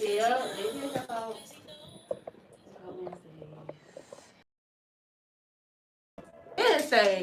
Yeah, Wednesday.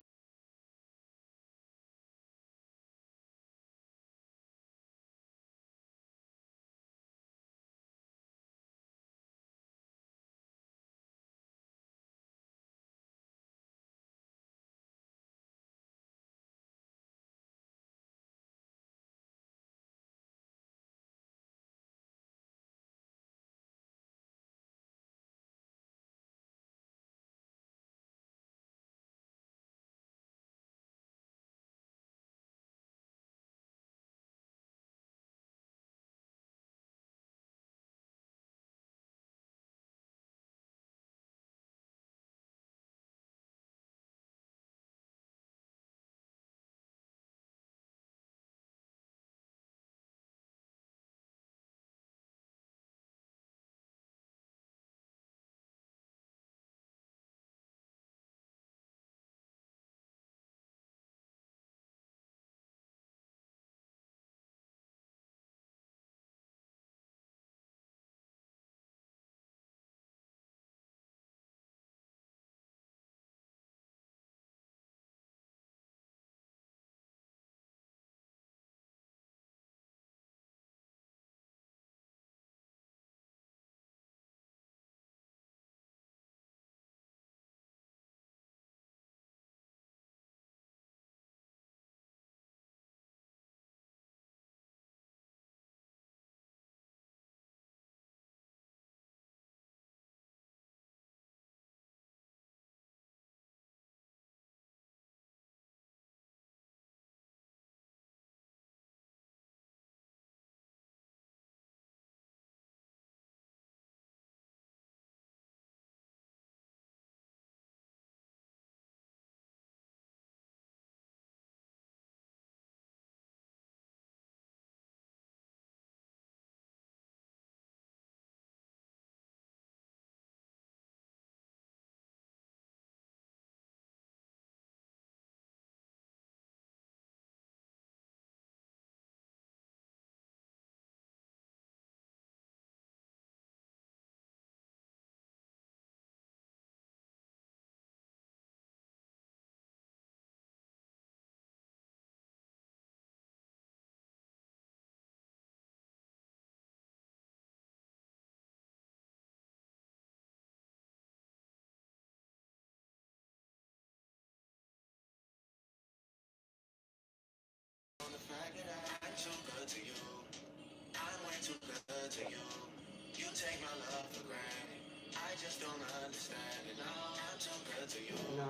No,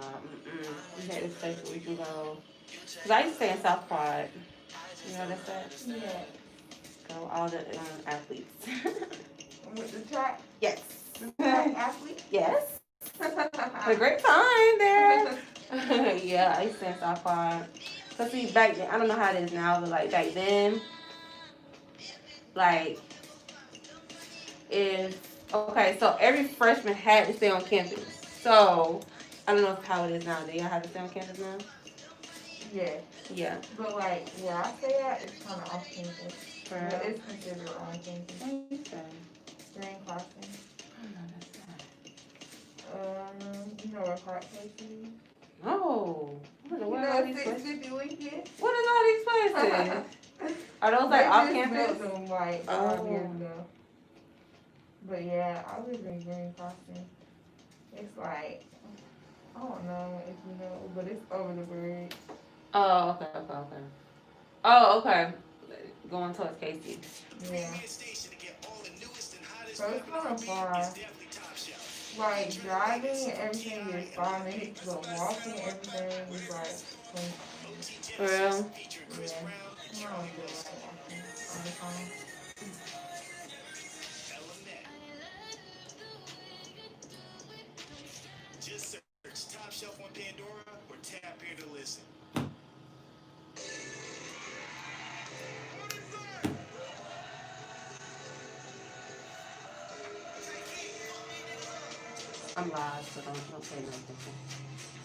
we had this place where we can go. Cause I used to stay in South Quad. You know that's that? Yeah. Go all the athletes. With the track? Yes. The track athlete? Yes. Had a great time there. Yeah, I used to stay in South Quad. Cause see, back then, I don't know how it is now, but like back then, like if okay, so every freshman had to stay on campus. So I don't know how it is now. Do y'all have to stay on campus now? Yeah. Yeah. But like where I stay at, it's kind of off campus. For But it's considered on campus. what you say? Green Crossing. I don't know that's You know where Park Place is? no. What You are know all these places? Mississippi Weekend? What is all these places? Are those They like off just campus? built them like 5 years ago. But yeah, I live in Green Crossing. It's like, I don't know if you know, but it's over the bridge. Oh, okay. Oh, okay. Going towards Casey. Yeah. So it's kind of far. Like driving and everything is 5 minutes, but walking everything is like 20. For real? Yeah. I don't feel like walking all the time. I'm live, so don't say nothing.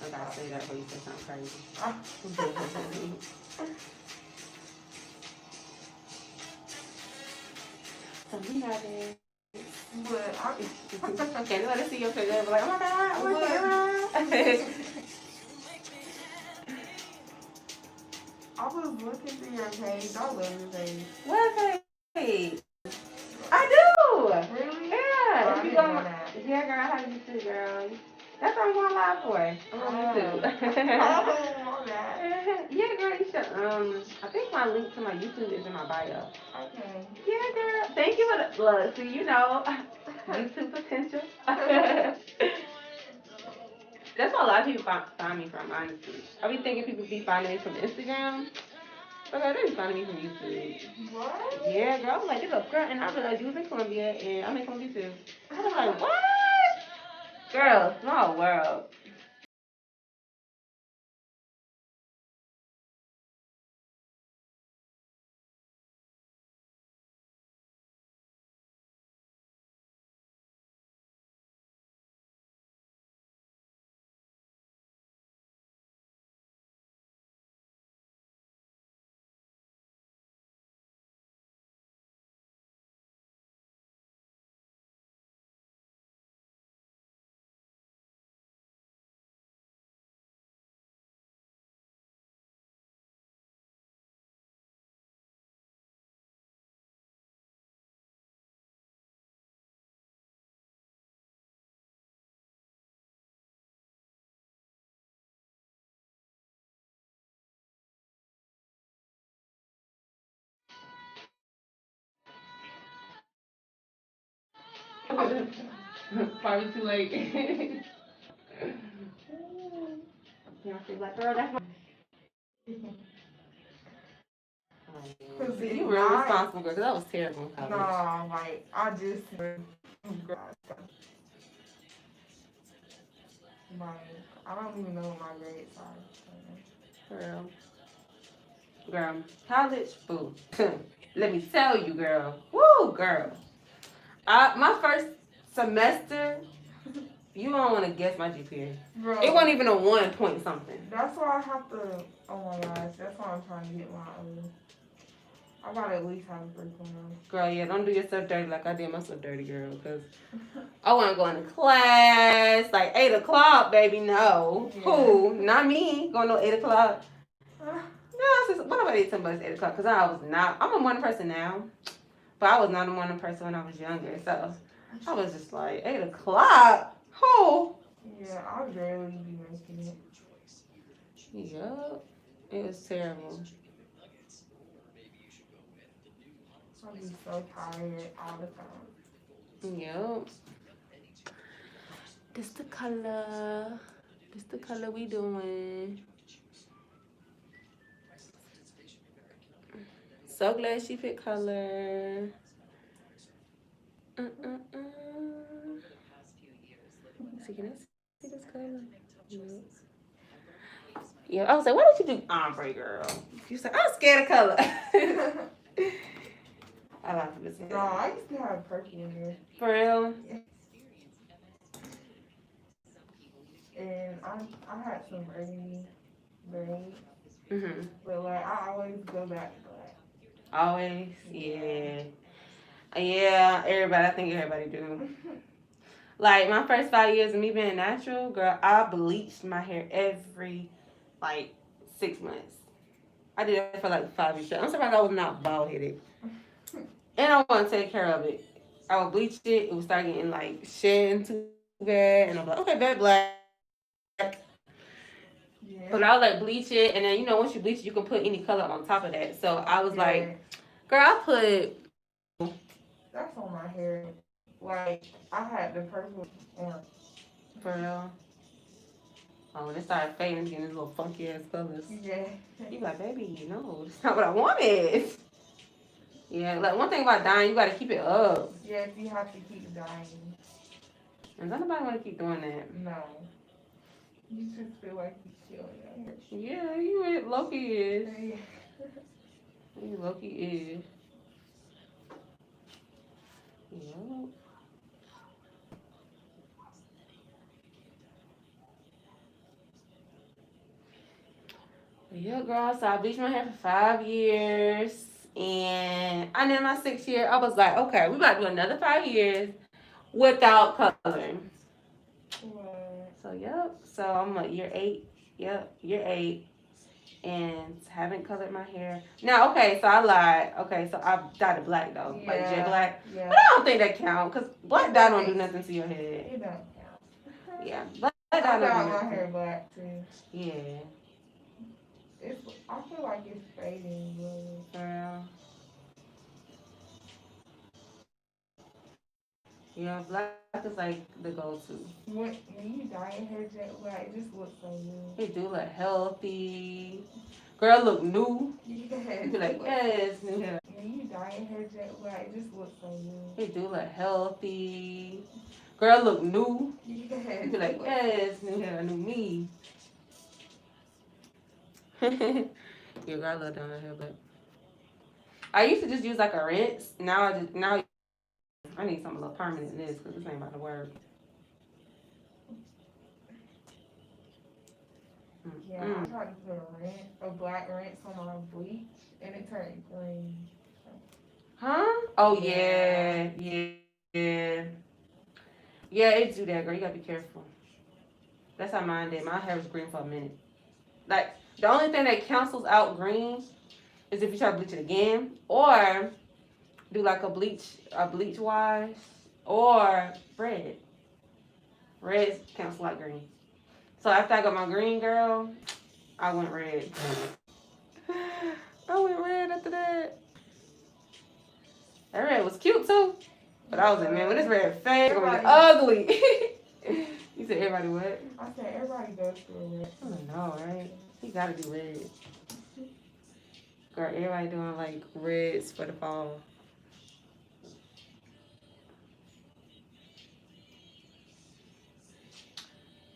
I gotta say that before you say something crazy. So we got it. But Can't let us see your picture. Be like, oh my god, oh my god. I was looking through your page. I love your page. What page? I do. Really? Yeah. Oh, If you go on, yeah, girl, I have you too, girl. That's what I'm going live for. I'm on YouTube. Oh, that. Yeah, girl, you should. I think my link to my YouTube is in my bio. Okay. Yeah, girl. Thank you for the look. See, you know, YouTube potential. That's where a lot of people find me from, honestly. I be thinking people be finding me from Instagram. But girl, they be finding me from YouTube. What? Yeah, girl. I was like, it's a girl, and I realized you was in Columbia, and I'm in Columbia too. I was like, what? Girl, small world. Probably too late. Yeah, I feel like, girl, that's my. You were responsible, girl, because that was terrible. No, like, I just. Like, I don't even know what my grades are. Girl, college, boo. Let me tell you, girl. Woo, girl. My first semester, you don't want to guess my GPA. Bro, it wasn't even a 1 point something. That's why I have to. Oh my gosh, that's why I'm trying to get my own. I gotta at least have a 3.0. Girl, yeah, don't do yourself dirty like I did myself dirty, girl, because I wasn't going to class like 8 o'clock, baby. No. Yeah. Who? Not me. Going to 8 o'clock. No, what about 8 somebody's 8 o'clock? Because I was not. I'm a morning person now, but I was not a morning person when I was younger. So I was just like 8 o'clock. Who? Yeah, I rarely be making it. Yup. It was terrible. I'll be so tired all the time. Yup. This the color. This the color we doing. So glad she picked color. See, can I see this color? Yeah, I was like, why don't you do ombre, girl? You said, I'm scared of color. I like this. No, I used to have purple in here. For real? And I had some early braids. Mm-hmm. But like, I always go back to black. Always? Yeah. Yeah, everybody. I think everybody do. Like, my first 5 years of me being natural, girl, I bleached my hair every, 6 months. I did that for, 5 years. I'm surprised I was not bald-headed. And I want to take care of it. I would bleach it. It would start getting, shedding too bad. And I'm like, okay, bad black. Yeah. But I would, bleach it. And then, once you bleach it, you can put any color on top of that. So I was like, girl, I put... That's on my hair. Like, I had the purple orange. For real? Oh, when it started fading, getting these little funky ass colors. Yeah. You like, baby, no, that's not what I wanted. Yeah, one thing about dyeing, you gotta keep it up. Yes, you have to keep dyeing. And does nobody wanna keep doing that? No. You just feel like you killing your Yeah, hair. you Loki is. You Loki is. Yeah. Yeah, girl, so I bleached my hair for 5 years. And I did my 6th year. I was like, okay, we about to do another 5 years without coloring. What? So yep. So I'm like year 8. Yep, year 8. And haven't colored my hair. Now, okay, so I lied. Okay, so I dyed it black though, like jet black. Yeah. But I don't think that count because black dye don't do nothing to your head. It don't count. Yeah, black I dye don't do got my nothing. hair black too. Yeah. I feel like it's fading, Girl. Yeah, black is like the go-to. when you dye your hair jet black, it just looks so good. It do look healthy. Girl, look new. Yeah. You be like, yes, new hair. When you dye your hair jet black, it just looks so good. It do look healthy. Girl, look new. Yeah. You be like, yes, new hair, new me. Yeah, girl, I love down her hair, but I used to just use like a rinse. Now I need something a little permanent in this because this ain't about to work. Yeah, I tried to put a black rinse on my bleach, and it turned green. Huh? Oh yeah. Yeah, it do that, girl. You gotta be careful. That's how mine did. My hair was green for a minute. Like the only thing that cancels out green is if you try to bleach it again, or do like a bleach wash, or red. Red cancel out green. So after I got my green, girl, I went red. I went red after that. That red was cute too. But I was like, man, when this red fade, it's gonna be ugly. You said everybody what? I said everybody goes through it. I know, right? You gotta do red. Girl, everybody doing like reds for the fall.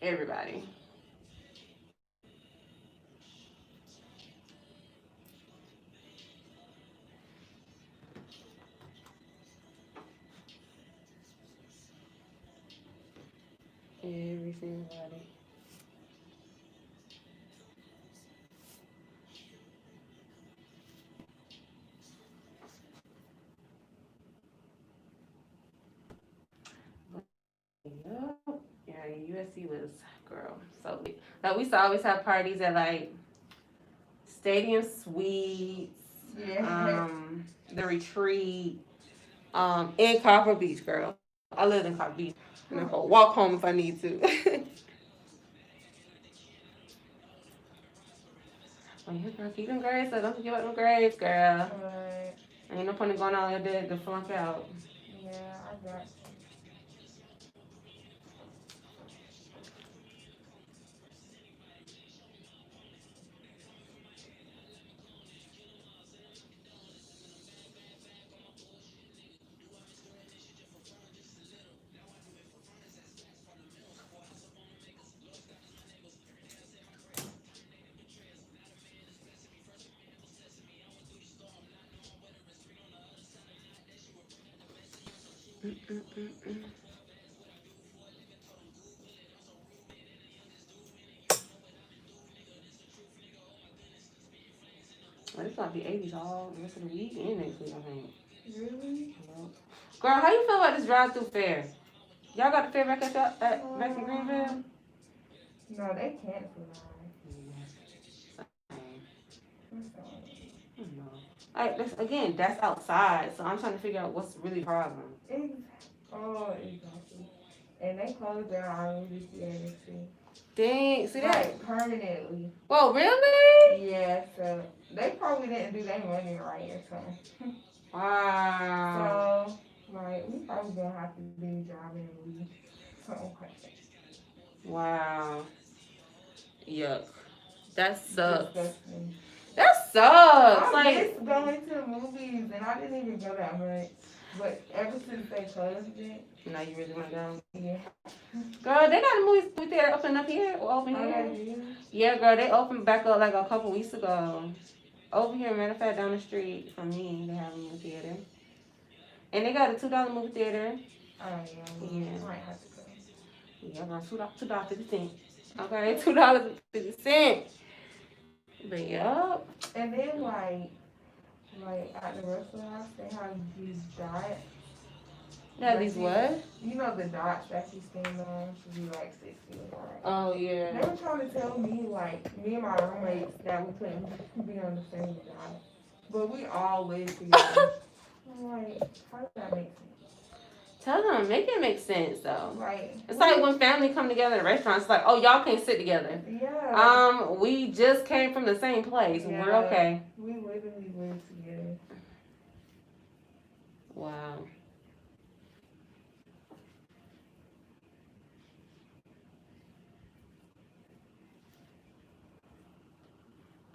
Everybody. Every single body. Yep. Yeah, USC was, girl, so lit. Like we used to always have parties at like Stadium Suites, Yeah. the retreat, in Copper Beach, girl. I live in Copper Beach. I'm gonna go walk home if I need to. Oh yeah, girl, keep them grades up. Don't forget about them grades, girl. But Ain't no point in going out there to flunk out. yeah, I got. Well, it's gonna be 80s all the rest of the week and next week, I think. Really? Girl, how you feel about this drive-through fair? Y'all got the fair back back in Greenville? No, they canceled Like, again, that's outside, so I'm trying to figure out what's really the problem. Exactly. And they closed down our this year. Dang, see that? Like, permanently. Whoa, really? Yeah, so they probably didn't do their money right or something. Wow. So, like, we probably gonna have to be driving and leave. So, okay. Wow. Yuck. That sucks. Disgusting. That sucks. I Like, miss going to the movies, and I didn't even go that much. But ever since they closed it, now you really want to go? yeah. Girl, they got a movie theater open up here or open here. Yeah, girl, they opened back up like a couple weeks ago. Over here, matter of fact, down the street from me, they have a movie theater. And they got a $2 movie theater. Oh, yeah. Yeah. I might have to go. Yeah, girl, $2.50. Okay, $2.50. But yup. And then, like, Like at the restaurants, they have these dots. Yeah, these what? You know the dots that you stand on to be like 60 or Oh, yeah. They were trying to tell me, like, me and my roommates, that we couldn't be on the same dot. But we all live together. I'm like, how does that make sense? Tell them, make it make sense though. Like, it's like when family come together in restaurants, it's like, oh, y'all can't sit together. Yeah. We just came from the same place. Yeah. We're okay. We literally live together. Wow.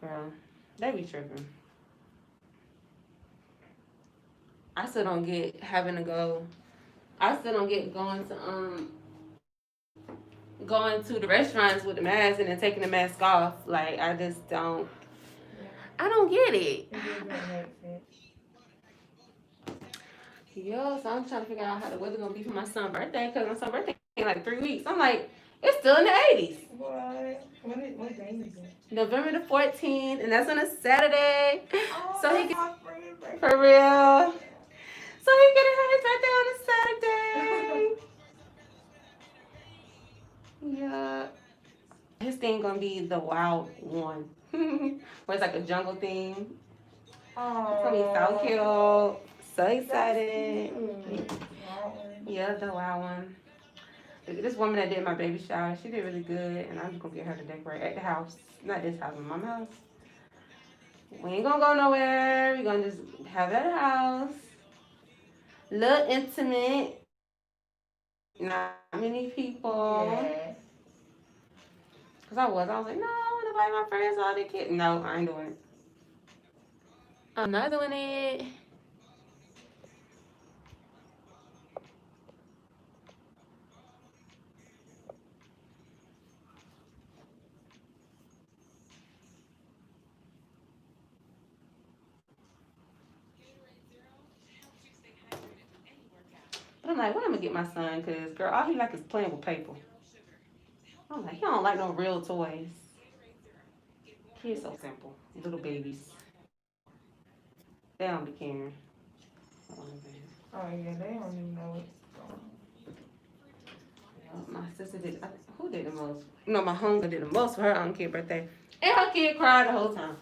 Girl, they be tripping. I still don't get having to go. I still don't get going to the restaurants with the mask and then taking the mask off. Like I just don't. Yeah. I don't get it. It doesn't make sense. Yo, so I'm trying to figure out how the weather gonna be for my son's birthday because my son's birthday in like 3 weeks. I'm like, it's still in the 80s. What? What day is it? November the 14th, and that's on a Saturday. Oh, so he my friend's birthday. For real. So he gonna have his birthday on a Saturday. Yeah. His theme gonna be the wild one. Where it's like a jungle theme. Oh. It's gonna be so cute. So excited. Yeah, the wild one. This woman that did my baby shower, she did really good, and I'm just gonna get her to decorate at the house. Not this house, my mom's house. We ain't gonna go nowhere. We're gonna just have it at the house. Little intimate. Not many people. Yeah. Cause I was like, no, I wanna invite my friends, all the kids. No, I ain't doing it. I'm not doing it. But I'm like, when I'm gonna get my son? Cause girl, all he like is playing with paper. I'm like, he don't like no real toys. Kids so simple, little babies. They don't be caring. Oh yeah, they don't even know what's going My sister did. Who did the most? No, my homegirl did the most for her own kid birthday, and her kid cried the whole time.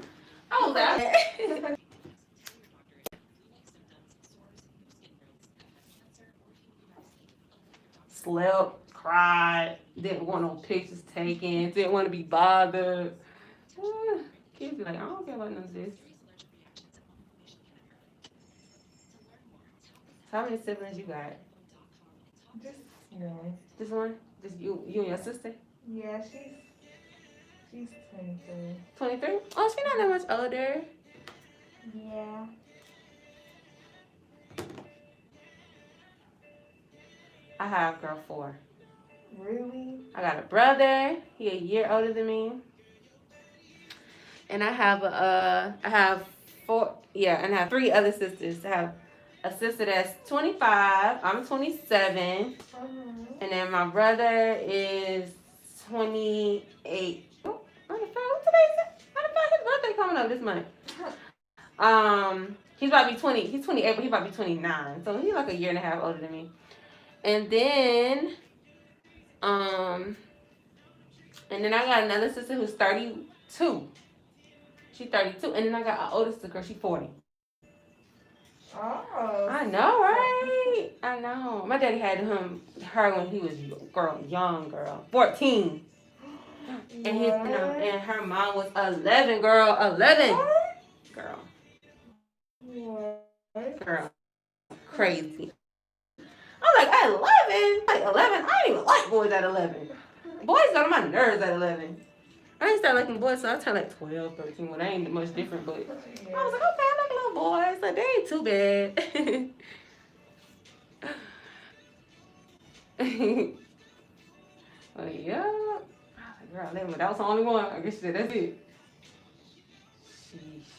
I was like, slept, cried, didn't want no pictures taken, didn't want to be bothered. Kids be like, I don't care about none of this. So how many siblings you got? Just one. Just one? Just you and your sister? Yeah, she's 23. 23? Oh, she's not that much older. Yeah. I have girl 4. Really? I got a brother. He a year older than me. And I have 4. Yeah, and I have 3 other sisters. I have a sister that's 25. I'm 27. And then my brother is 28. Oh, what the fuck? His birthday coming up this month. He's about to be 20. He's 28, but he's about to be 29. So he's like a year and a half older than me. And then I got another sister who's 32. She's 32. And then I got an older sister, girl, she's 40. Oh. I know, right? I know. My daddy had her when he was young girl, 14. And and her mom was 11, girl, 11. What? Girl. What? Girl. Crazy. I'm like, at 11? Like 11? I didn't even like boys at 11. Boys got on my nerves at 11. I didn't start liking boys, so I turned like 12, 13. Well, they ain't much different, but Yeah. I was like, okay, I like little boys. Like, they ain't too bad. But yeah. I was like, girl, 11, that was the only one. I guess she said, that's it. Sheesh.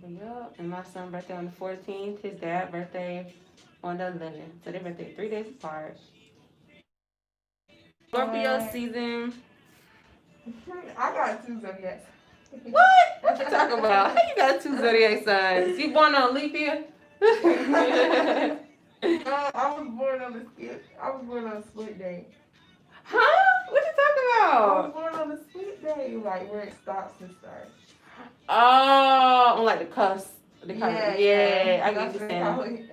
But yeah, and my son's birthday on the 14th. His dad's birthday on the 11th. So their birthday 3 days apart. Scorpio season. I got two Zodiacs. What? What you talking about? How you got two Zodiac signs? You born on leap year? I was born on the skip. I was born on a split day. Huh? What you talking I was about? born on a split day, like where it stops and starts. Oh, on like the cusp. The cusp. Yeah, I That's get what you they call saying.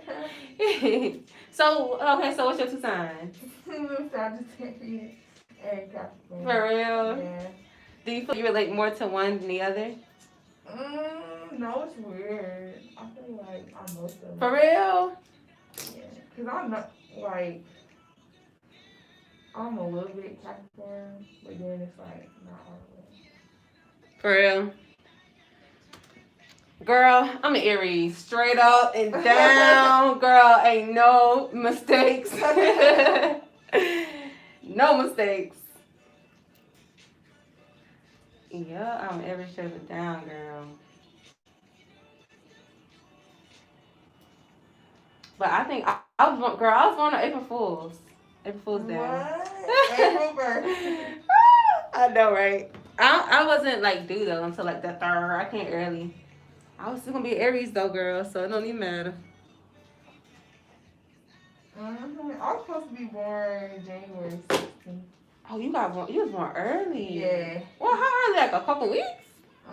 it. So, okay, so what's your two signs? Sagittarius and Capricorn. For real? Yeah. Do you feel you relate more to one than the other? No, it's weird. I feel like I'm most of them. For real? Yeah. Because I'm not, like, I'm a little bit Capricorn, but then it's like, not all the way. For real? Girl, I'm an Aries. Straight up and down. Girl, ain't no mistakes. No mistakes. Yeah, I'm every straight up down, girl. But I think I was born, girl, I was born on April Fool's. April Fool's Day. What? April birthday. I know, right? I wasn't like due though until like the third. I can't early. I was still gonna be Aries though, girl, so it don't even matter. I was supposed to be born January 16th. Oh, you was born early. Yeah. Well, how early? Like a couple weeks?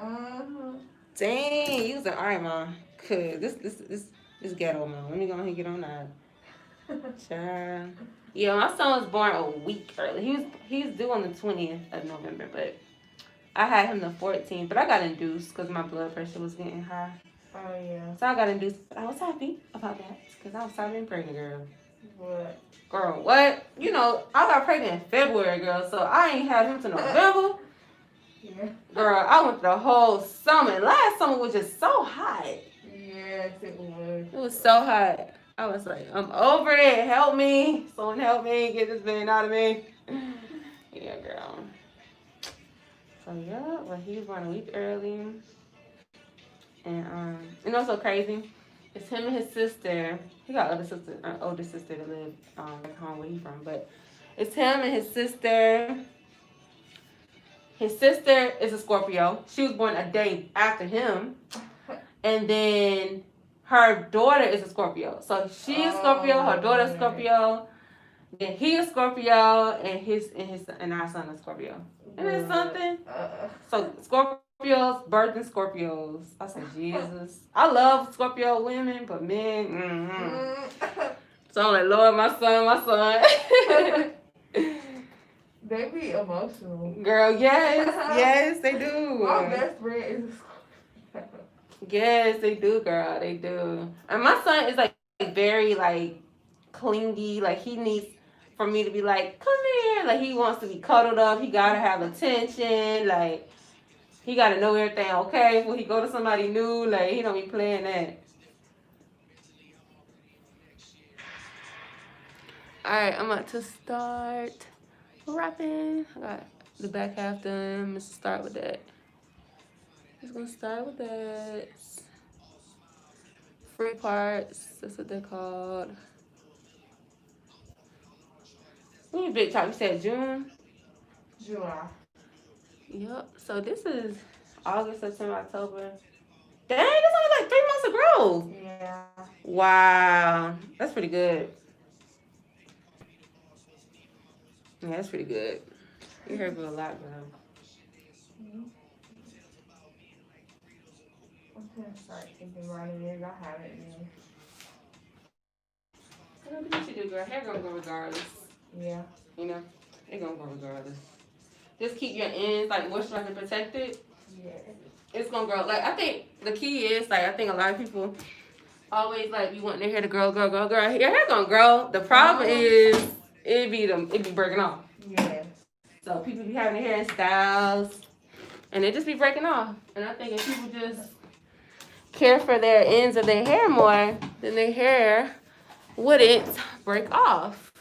Uh-huh. Dang, you was like, all right, mom. Cause this ghetto, mom. Let me go ahead and get on that. Child. Yeah, my son was born a week early. He was due on the 20th of November, but I had him the 14th. But I got induced because my blood pressure was getting high. Oh, yeah. So I got induced. I was happy about that because I was tired of being pregnant, girl. What? Girl, what? You know, I got pregnant in February, girl, so I ain't had him till November. Yeah. Girl, I went the whole summer. Last summer was just so hot. Yes, it was. It was so hot. I was like, I'm over it. Help me. Someone help me. Get this man out of me. Yeah, girl. So, yeah, well, he was born a week early. And you know what's so crazy? It's him and his sister. He got older sister that live back home where he from. But it's him and his sister. His sister is a Scorpio. She was born a day after him. And then her daughter is a Scorpio. So she is Scorpio, her daughter is Scorpio. Then he is Scorpio, and our son is Scorpio. Isn't that something? So Scorpios birthing Scorpios. I said, Jesus. I love Scorpio women, but men, So I'm like, Lord, my son. They be emotional. Girl, yes, they do. My best friend is a Scorpio. Yes, they do, girl. They do. And my son is like very like clingy. Like he needs for me to be like, come here. Like he wants to be cuddled up. He gotta have attention. Like he gotta know everything okay before he go to somebody new. Like he don't be playing that. Alright, I'm about to start rapping. I got the back half done. Let's start with that. Just gonna start with that. Free parts. That's what they're called. When you big talk, you said June? July. Yep. So this is August, September, October. Dang, that's only like 3 months of growth. Yeah. Wow. That's pretty good. Yeah, that's pretty good. You heard me a lot, girl. I'm gonna start taking vitamins. I haven't yet. What you do, girl? Hair gonna go regardless. Yeah. You know, it gonna go regardless. Just keep your ends like moisturized and protected. Yeah. It's gonna grow. Like I think the key is like I think a lot of people always like be wanting their hair to grow. Your hair gonna grow. The problem is it be breaking off. Yeah. So people be having their hair in styles, and it just be breaking off. And I think if people just care for their ends of their hair more, then their hair wouldn't break off,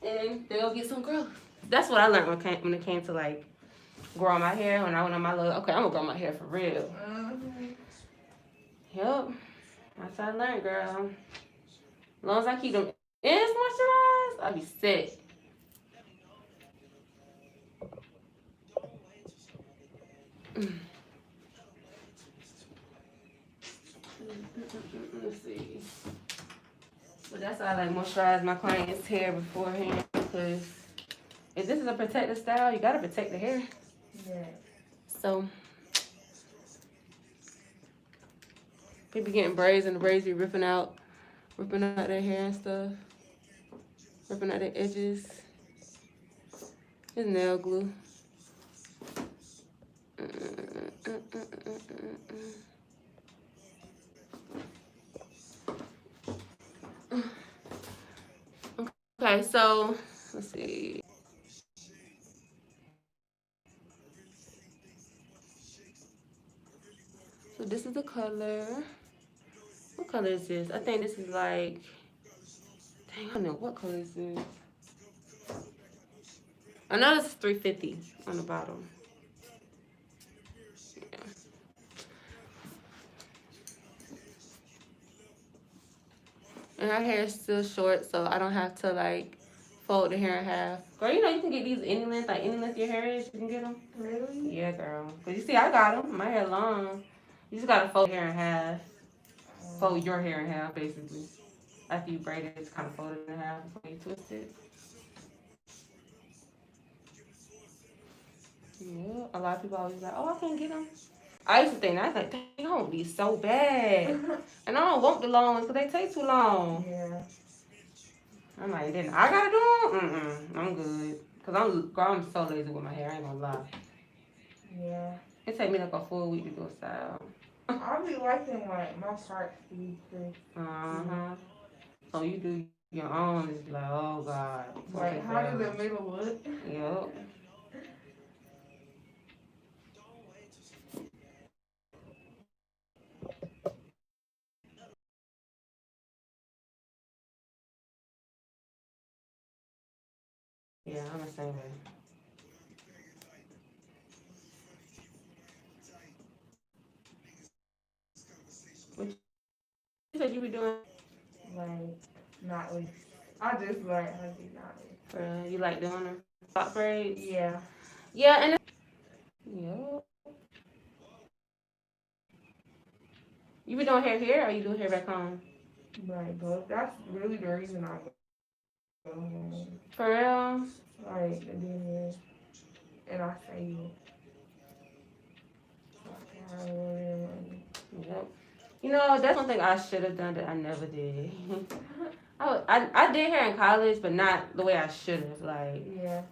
and they'll get some growth. That's what I learned when it came to like growing my hair. When I went on my little, okay, I'm gonna grow my hair for real. Yep, that's what I learned, girl. As long as I keep them ends moisturized, I'll be sick. Let's see. But that's why I like moisturize my clients' hair beforehand, because if this is a protective style, you gotta protect the hair. Yeah. So people getting braids and the braids be ripping out their hair and stuff, ripping out their edges. It's nail glue. Okay, so let's see. So this is the color. What color is this? I think this is like, dang, I don't know what color is this. I know this is 350 on the bottom. Yeah. And her hair is still short, so I don't have to like fold the hair in half. Girl, you know you can get these any length, like any length your hair is, you can get them. Really? Yeah, girl. Cause you see, I got them. My hair long. You just gotta fold your hair in half. Fold your hair in half, basically. After you braid it, it's kind of folded in half before you twist it. Yeah, a lot of people always like, oh, I can't get them. I used to think that. I was like, dang, I want these so bad. And I don't want the long ones because they take too long. Yeah. I'm like, then I gotta do them? I'm good. Because I'm so lazy with my hair, I ain't gonna lie. Yeah. It take me like a full week to do a style. I be liking like my parts to be crisp. Uh-huh. So you do your own, it's like, oh, God. Like, how does the middle look? Yep. Yeah, I'm the same way. What you said you be doing? Like, nightlife. I just learned how to do nightlife. You like doing them? Top braids? Yeah. Yeah, and yep. You be doing hair here or you do hair back home? Right, but that's really the reason I go home. For real? Like, the dinner, and I save it. So I can have a little bit of money. Yep. You know, that's one thing I should have done that I never did. I did hair in college, but not the way I should have. Like, Yeah.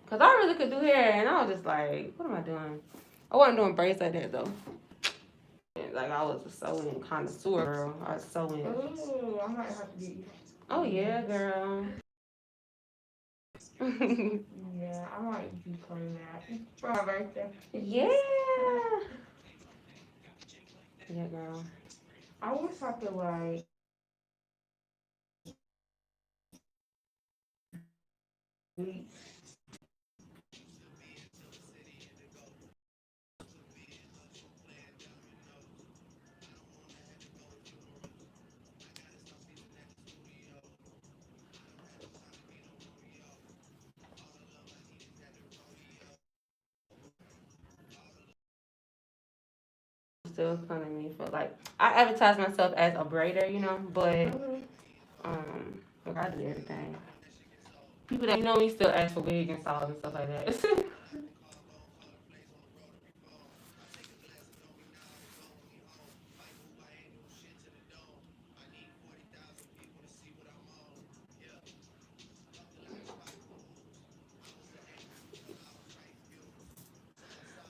because I really could do hair, and I was just like, what am I doing? I wasn't doing braids like that, though. Like, I was a sewing connoisseur, girl. I was sewing. Ooh, I might have to get you. Oh, yeah, girl. Yeah, I might be coming that for my birthday. Yeah. Yeah, girl. I wish I could like bleach. Still coming me for like I advertise myself as a braider, you know, but look, I do everything. People that you know me still ask for wig and sauce and stuff like that.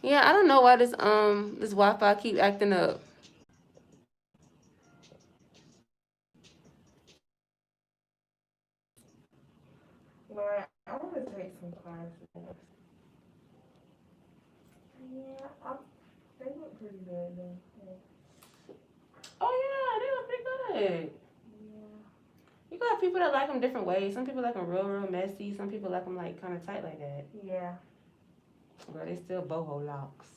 Yeah, I don't know why this Wi-Fi keep acting up. Like, I want to take some classes. Yeah, they look pretty good though. Oh yeah, they look pretty good. Yeah. You got people that like them different ways. Some people like them real messy. Some people like them like kind of tight like that. Yeah. But they still boho locks,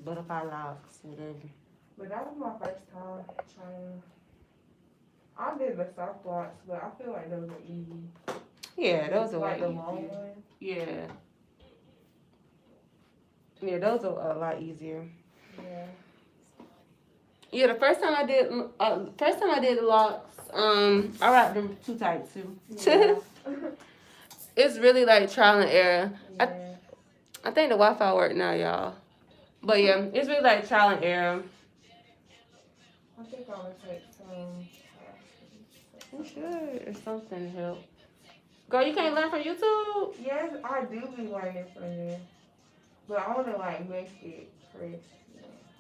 butterfly locks, whatever. But that was my first time trying. I did the soft blocks, but I feel like those are easy. Yeah, those are like way the long easier. ones. Yeah. Yeah, those are a lot easier. Yeah. Yeah, the first time I did the locks, I wrapped them too tight too. Yeah. It's really like trial and error. Yeah. I think the Wi-Fi worked now, y'all. But yeah, it's really like trial and error. I think I'm gonna take some. You should, or something to help. Girl, you can't learn from YouTube? Yes, I do be learning from you, but I wanna like make it fresh.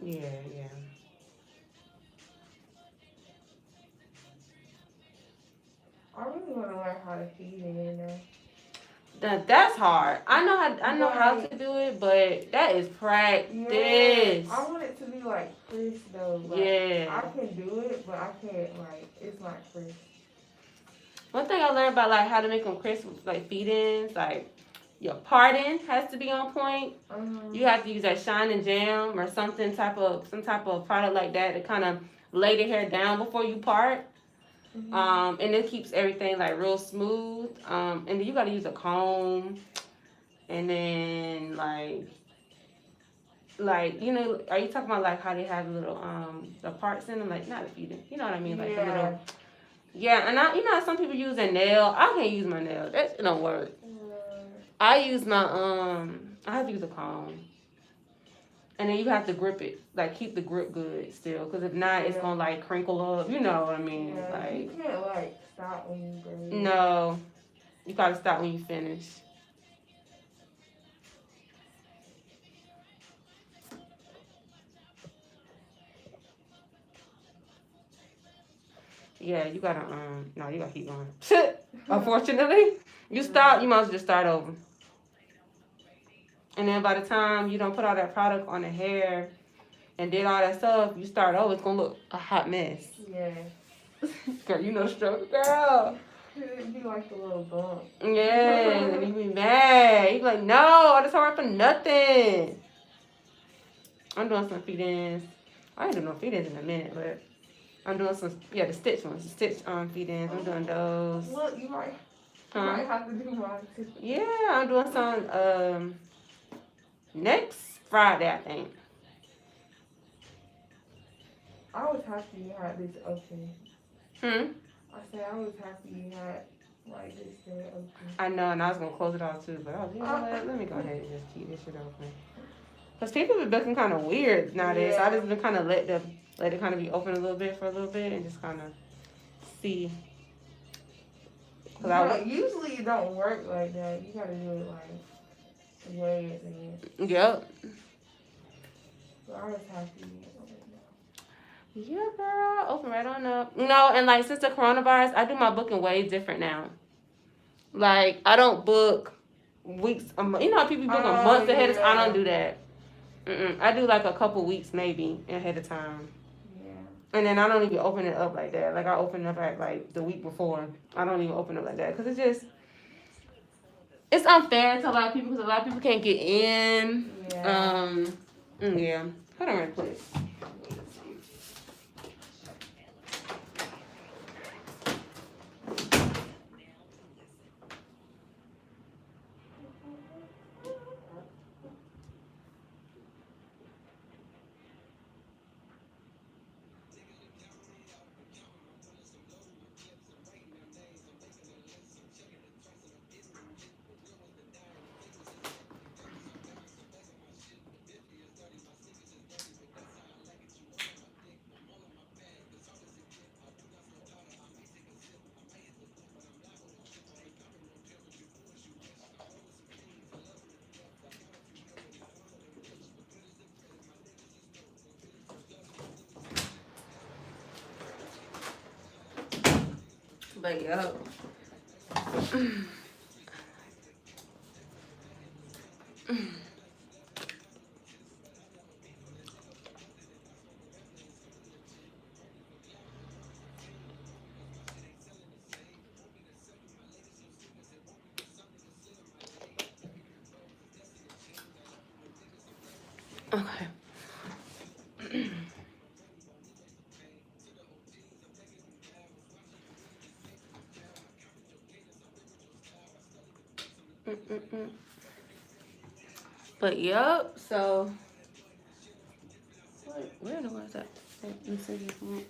Yeah, yeah. I really wanna learn how to feed it, you know. That's hard. I know how to do it, but that is practice. Yeah, I want it to be like fresh though. Like, Yeah. I can do it, but I can't like it's not fresh. One thing I learned about like how to make them crisp, like feed-ins, like your parting has to be on point. You have to use that shine and jam or some type of product like that to kind of lay the hair down before you part. And it keeps everything like real smooth. And then you gotta use a comb, and then like you know, are you talking about like how they have little the parts in them, like not a feeding, you know what I mean, like the little. Yeah, and you know some people use a nail. I can't use my nail. That don't work. I use my I have to use a comb. And then you have to grip it, like keep the grip good still, because if not, it's gonna like crinkle up. You know what I mean? Yeah, like you can't like stop when you braid. No, you gotta stop when you finish. Yeah, you gotta no, you gotta keep going. Unfortunately, you stop, you might as well just start over. And then by the time you don't put all that product on the hair and did all that stuff, you start over, it's gonna look a hot mess. Yeah. Girl, you know struggle, girl. It'd be like a little bump. Yeah, and you be mad. You be like, no, all this hard work for nothing. I'm doing some feed-ins. I ain't doing no feed-ins in a minute, but I'm doing some, the stitch ones, the stitch feed-ins. I'm doing those. Look, you might have to do mine too. Yeah, I'm doing some next Friday, I think. I was happy you had this open. I said I was happy you had like this thing open. I know, and I was gonna close it off too, but I was like, let me go ahead and just keep this shit open. Cause people be looking kind of weird nowadays. So I just been kind of let it kind of be open a little bit for a little bit and just kind of see. Usually it don't work like that. You gotta do it like the way it is. Yep. So I was happy. Yeah, girl. Open right on up. No, and like since the coronavirus, I do my booking way different now. Like I don't book weeks. You know how people book a month ahead of time? I don't do that. I do like a couple weeks maybe ahead of time. Yeah. And then I don't even open it up like that. Like I open it up at like the week before. I don't even open it up like that because it's unfair to a lot of people because a lot of people can't get in. Yeah. Yeah. Hold on right quick. But yo. Okay. But yup, So, where the was that? Let me see this one.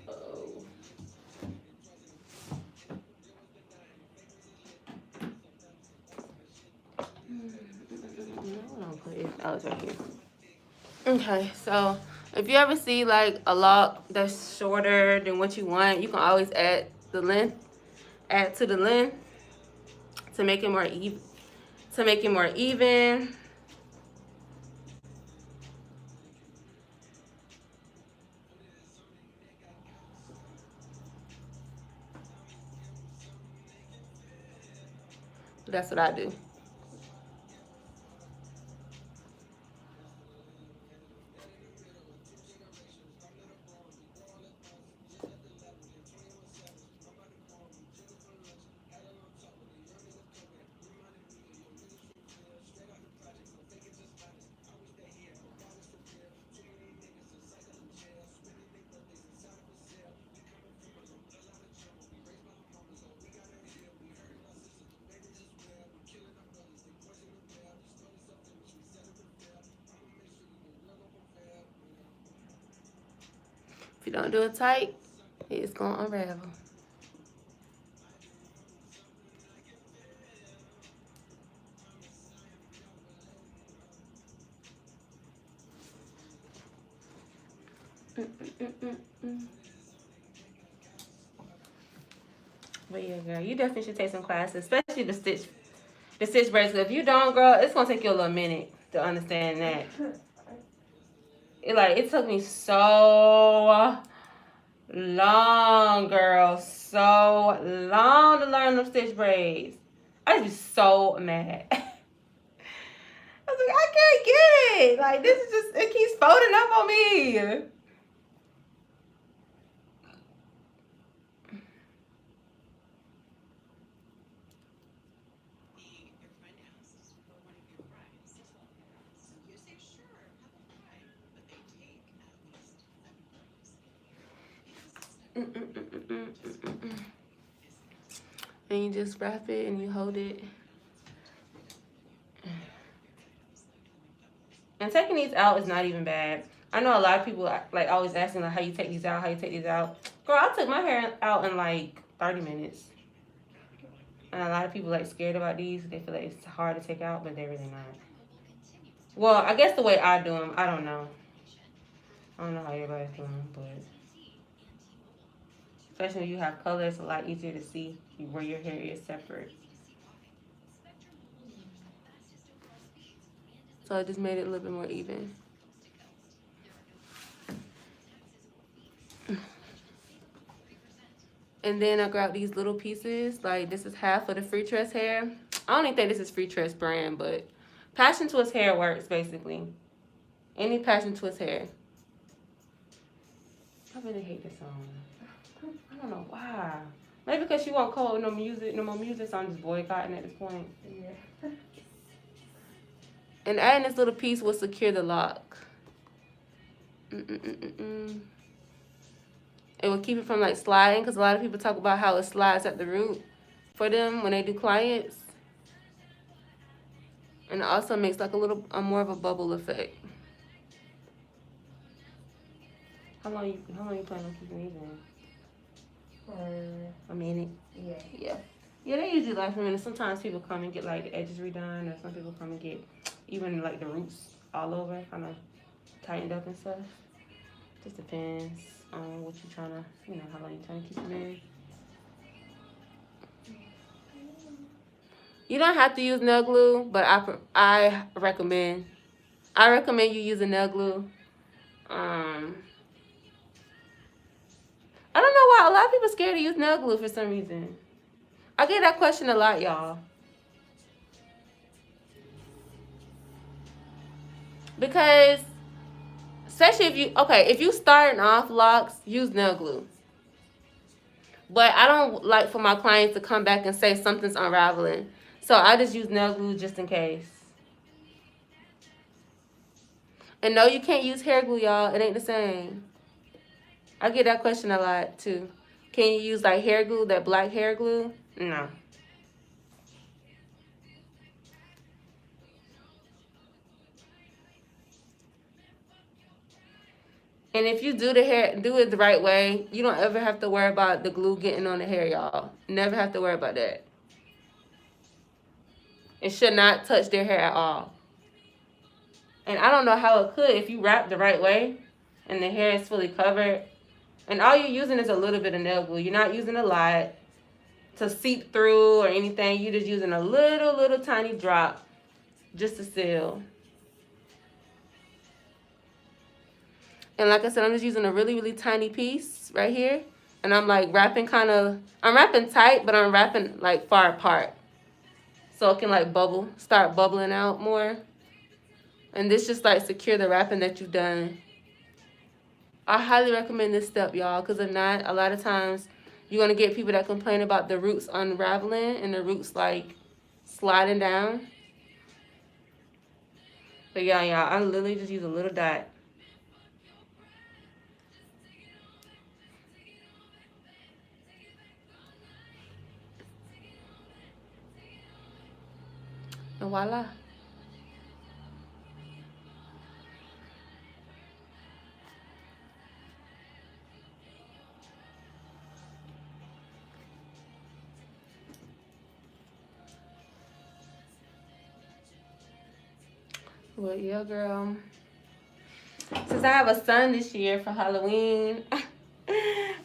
Oh. Oh, it's right here. Okay, so if you ever see like a lock that's shorter than what you want, you can always add the length, add to the length to make it more even. To make it more even. That's what I do. If you don't do it tight, it's gonna unravel. But yeah, girl, you definitely should take some classes, especially the stitch braids. If you don't, girl, it's gonna take you a little minute to understand that. It took me so long, girl, so long to learn them stitch braids. I was just so mad. I was like, I can't get it. Like, this is just, it keeps folding up on me. And you just wrap it and you hold it. And taking these out is not even bad. I know a lot of people like always asking like how you take these out, how you take these out. Girl, I took my hair out in like 30 minutes. And a lot of people like scared about these. They feel like it's hard to take out, but they're really not. Well, I guess the way I do them, I don't know. I don't know how everybody's doing them, but especially when you have color, it's a lot easier to see where your hair is separate. So I just made it a little bit more even. And then I grabbed these little pieces. Like, this is half of the Free Tress hair. I don't even think this is Free Tress brand, but Passion Twist hair works, basically. Any Passion Twist hair. I really hate this song. I don't know why. Maybe because she won't call no more music, so I'm just boycotting at this point. Yeah. And adding this little piece will secure the lock. It will keep it from like sliding, because a lot of people talk about how it slides at the root for them when they do clients. And it also makes like a more of a bubble effect. How long you plan on keeping these in? A minute. Yeah. Yeah, they usually last a minute. Sometimes people come and get like the edges redone, or some people come and get even like the roots all over, kind of tightened up and stuff. Just depends on what you're trying to, how long you're trying to keep them in. You don't have to use nail glue, but I recommend you using nail glue. I don't know why a lot of people are scared to use nail glue for some reason. I get that question a lot, y'all. Because, especially if you starting off locks, use nail glue. But I don't like for my clients to come back and say something's unraveling. So I just use nail glue just in case. And no, you can't use hair glue, y'all. It ain't the same. I get that question a lot, too. Can you use, like, hair glue, that black hair glue? No. And if you do the hair, do it the right way, you don't ever have to worry about the glue getting on the hair, y'all. Never have to worry about that. It should not touch their hair at all. And I don't know how it could if you wrap the right way and the hair is fully covered. And all you're using is a little bit of nail glue. You're not using a lot to seep through or anything. You're just using a little tiny drop just to seal. And like I said, I'm just using a really tiny piece right here. And I'm like wrapping I'm wrapping tight, but I'm wrapping like far apart. So it can like start bubbling out more. And this just like secure the wrapping that you've done. I highly recommend this step, y'all, because if not, a lot of times you're going to get people that complain about the roots unraveling and the roots like sliding down. But yeah, y'all, I literally just use a little dot. And voila. Well, yeah, girl. Since I have a son this year for Halloween,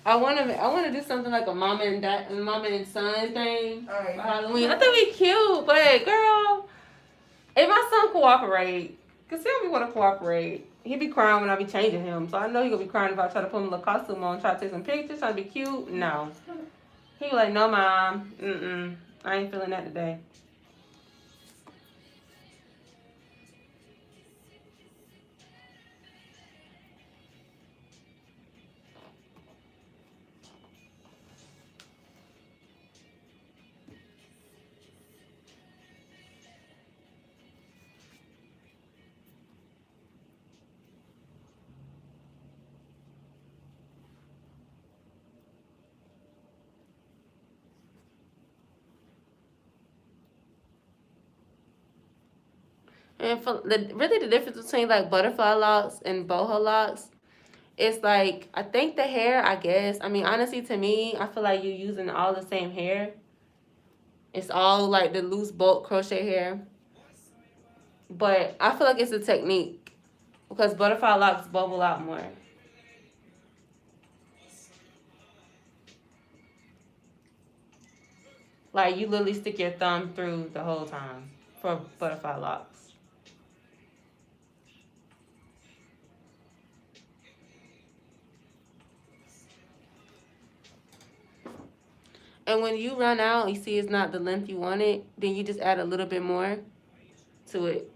I wanna do something like a mama and son thing for Halloween. I think we cute, but girl, if my son cooperate, cause he don't be want to cooperate. He be crying when I be changing him, so I know he gonna be crying if I try to put him a little costume on, try to take some pictures, try to be cute. No, he be like, no, mom, I ain't feeling that today. And for the difference between like butterfly locks and boho locks, it's like I think the hair. I guess I mean honestly, to me, I feel like you're using all the same hair. It's all like the loose bulk crochet hair, but I feel like it's a technique because butterfly locks bubble out more. Like you literally stick your thumb through the whole time for butterfly locks. And when you run out, you see it's not the length you wanted, then you just add a little bit more to it.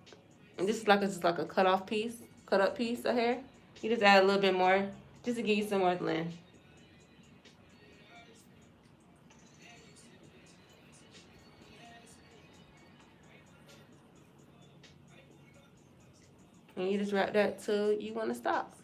And this is just like a cut up piece of hair. You just add a little bit more just to give you some more length. And you just wrap that till you want to stop.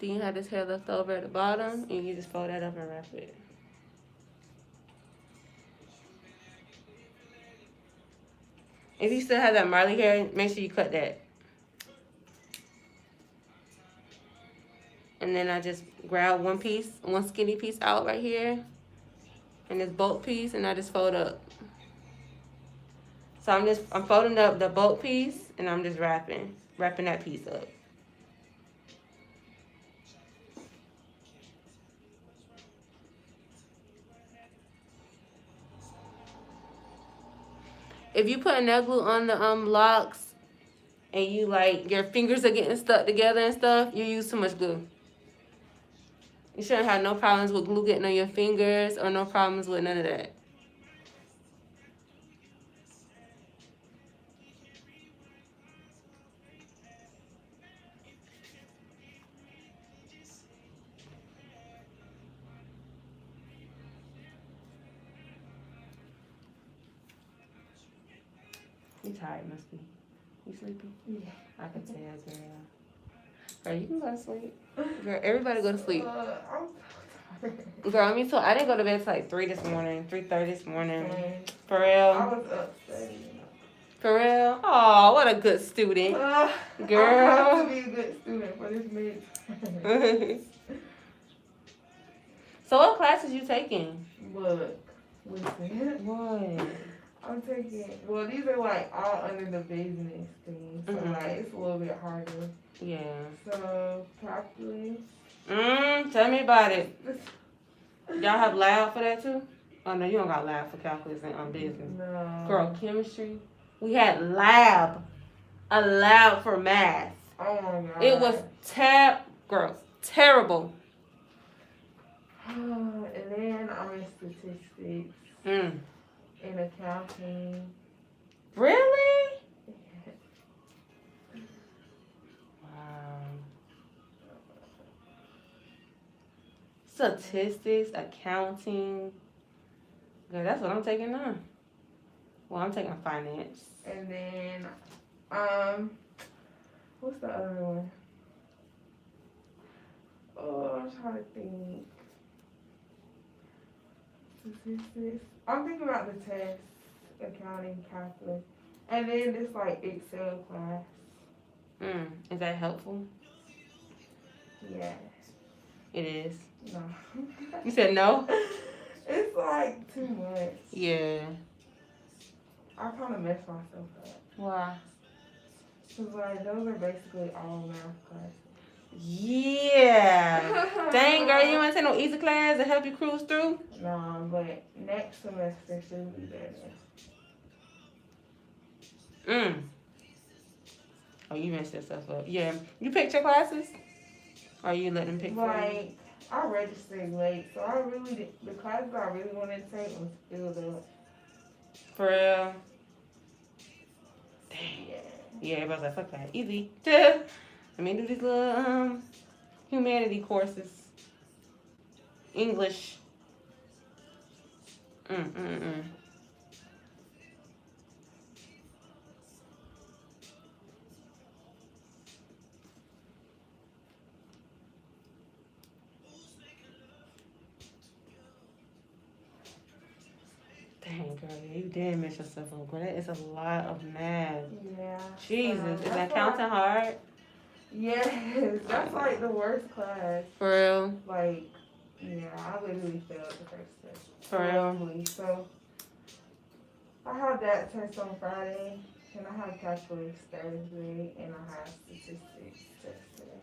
Then you have this hair left over at the bottom, and you just fold that up and wrap it. If you still have that Marley hair, make sure you cut that. And then I just grab one skinny piece out right here, and this bulk piece, and I just fold up. So I'm folding up the bulk piece, and I'm just wrapping that piece up. If you put nail glue on the locks and you like your fingers are getting stuck together and stuff, you use too much glue. You shouldn't have no problems with glue getting on your fingers or no problems with none of that. You tired, must be. You sleepy? Yeah. I can tell, girl. Girl, you can go to sleep. Girl, everybody go to sleep. I'm so tired. Girl, me too. I didn't go to bed till like 3 this morning, 3:30 this morning. Same. For I real? was up studying. For real? Oh, what a good student. Girl. I have to be a good student for this midterm. So what classes you taking? Look, listen. What? I'm taking, well, these are like all under the business thing, so Mhm. like it's a little bit harder. Yeah. So, calculus. Tell me about it. Y'all have lab for that too? Oh no, you don't got lab for calculus and business. No. Girl, chemistry. We had lab. A lab for math. Oh my god. It was terrible. And then I'm in statistics and accounting. Really? Wow. Statistics, accounting. Girl, that's what I'm taking now. Well, I'm taking finance. And then, what's the other one? Oh, I'm trying to think. Statistics. I'm thinking about the test, accounting, calculus, and then this like Excel class. Is that helpful? Yeah. It is. No. You said no? It's like too much. Yeah. I kind of messed myself up. Why? Cause like those are basically all math classes. Yeah. Dang, girl, you want to take no easy class to help you cruise through? No, but next semester should be better. Oh, you messed yourself up. Yeah. You picked your classes? Or you let them pick for you? Like, I registered late, so I really did, the classes I really wanted to take was filled up. For real? Dang. Yeah. Yeah, everybody's like, fuck that. Easy. Let me do these little humanity courses. English. Dang, girl, you did mess yourself up, girl. That is a lot of math. Yeah. Jesus, is that's that why- counting hard? Yes, that's like the worst class. For real? Like, yeah, I literally failed the first test. For real? So, I have that test on Friday, and I have calculus Thursday, and I have statistics test today.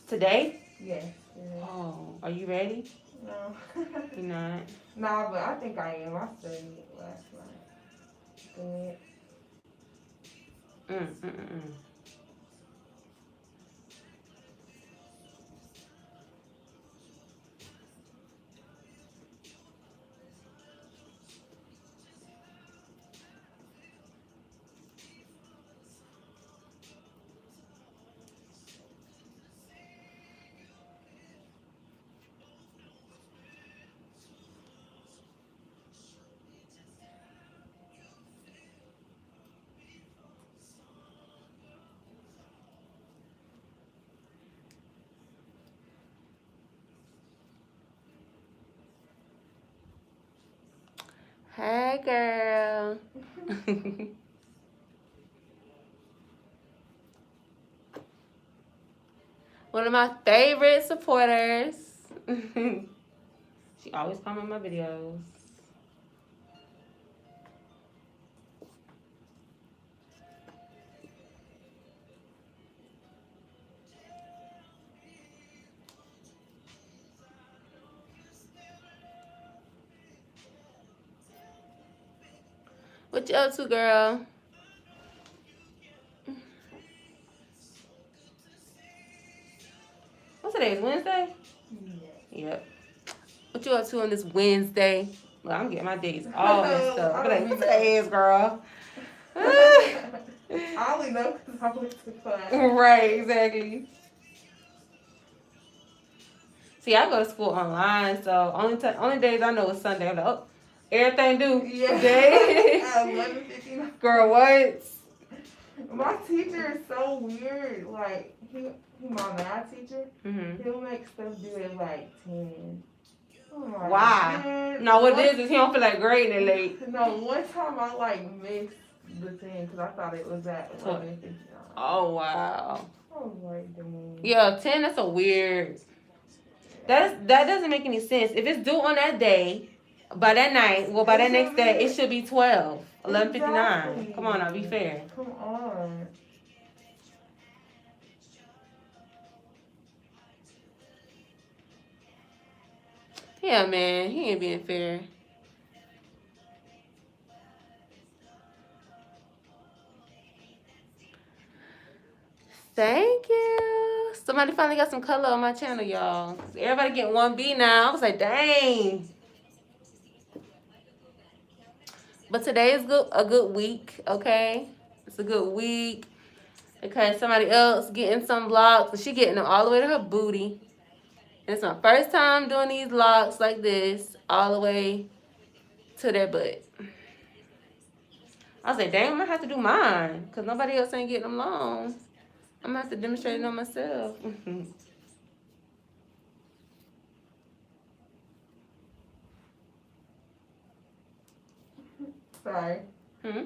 Today? Yes. Yeah. Oh, are you ready? No. You're not? Nah, but I think I am. I studied it last night. Good. Hey, girl. One of my favorite supporters. She always comment my videos. What you up to, girl? What's today? Is Wednesday? Yeah. Yep. What you up to on this Wednesday? Well, I'm getting my days all messed up. But like, what today is, girl? I only know because I went to class. Right, exactly. See, I go to school online, so only days I know is Sunday. I'm like, oh, Everything do. Yeah. Day. At 11:59. Girl, what? My teacher is so weird. Like he my math teacher. Mm-hmm. He'll make stuff due at like 10. I'm like, Why? man, No, what it is he don't feel like grading it late. No, one time I like missed the 10 because I thought it was at 11:59. Oh, wow. I was like, dang. Yeah, 10, that's a weird. That doesn't make any sense. If it's due on that day, by that night, well, by that next day, it should be 12, 11:59. Exactly. Come on now, be fair. Come on. Yeah, man, he ain't being fair. Thank you. Somebody finally got some color on my channel, y'all. Everybody getting 1B now. I was like, dang. But today is a good week, okay? It's a good week because somebody else getting some locks, and she getting them all the way to her booty. And it's my first time doing these locks like this, all the way to their butt. I was like, dang, I'm gonna have to do mine because nobody else ain't getting them long. I'm gonna have to demonstrate it on myself. Sorry. Hmm?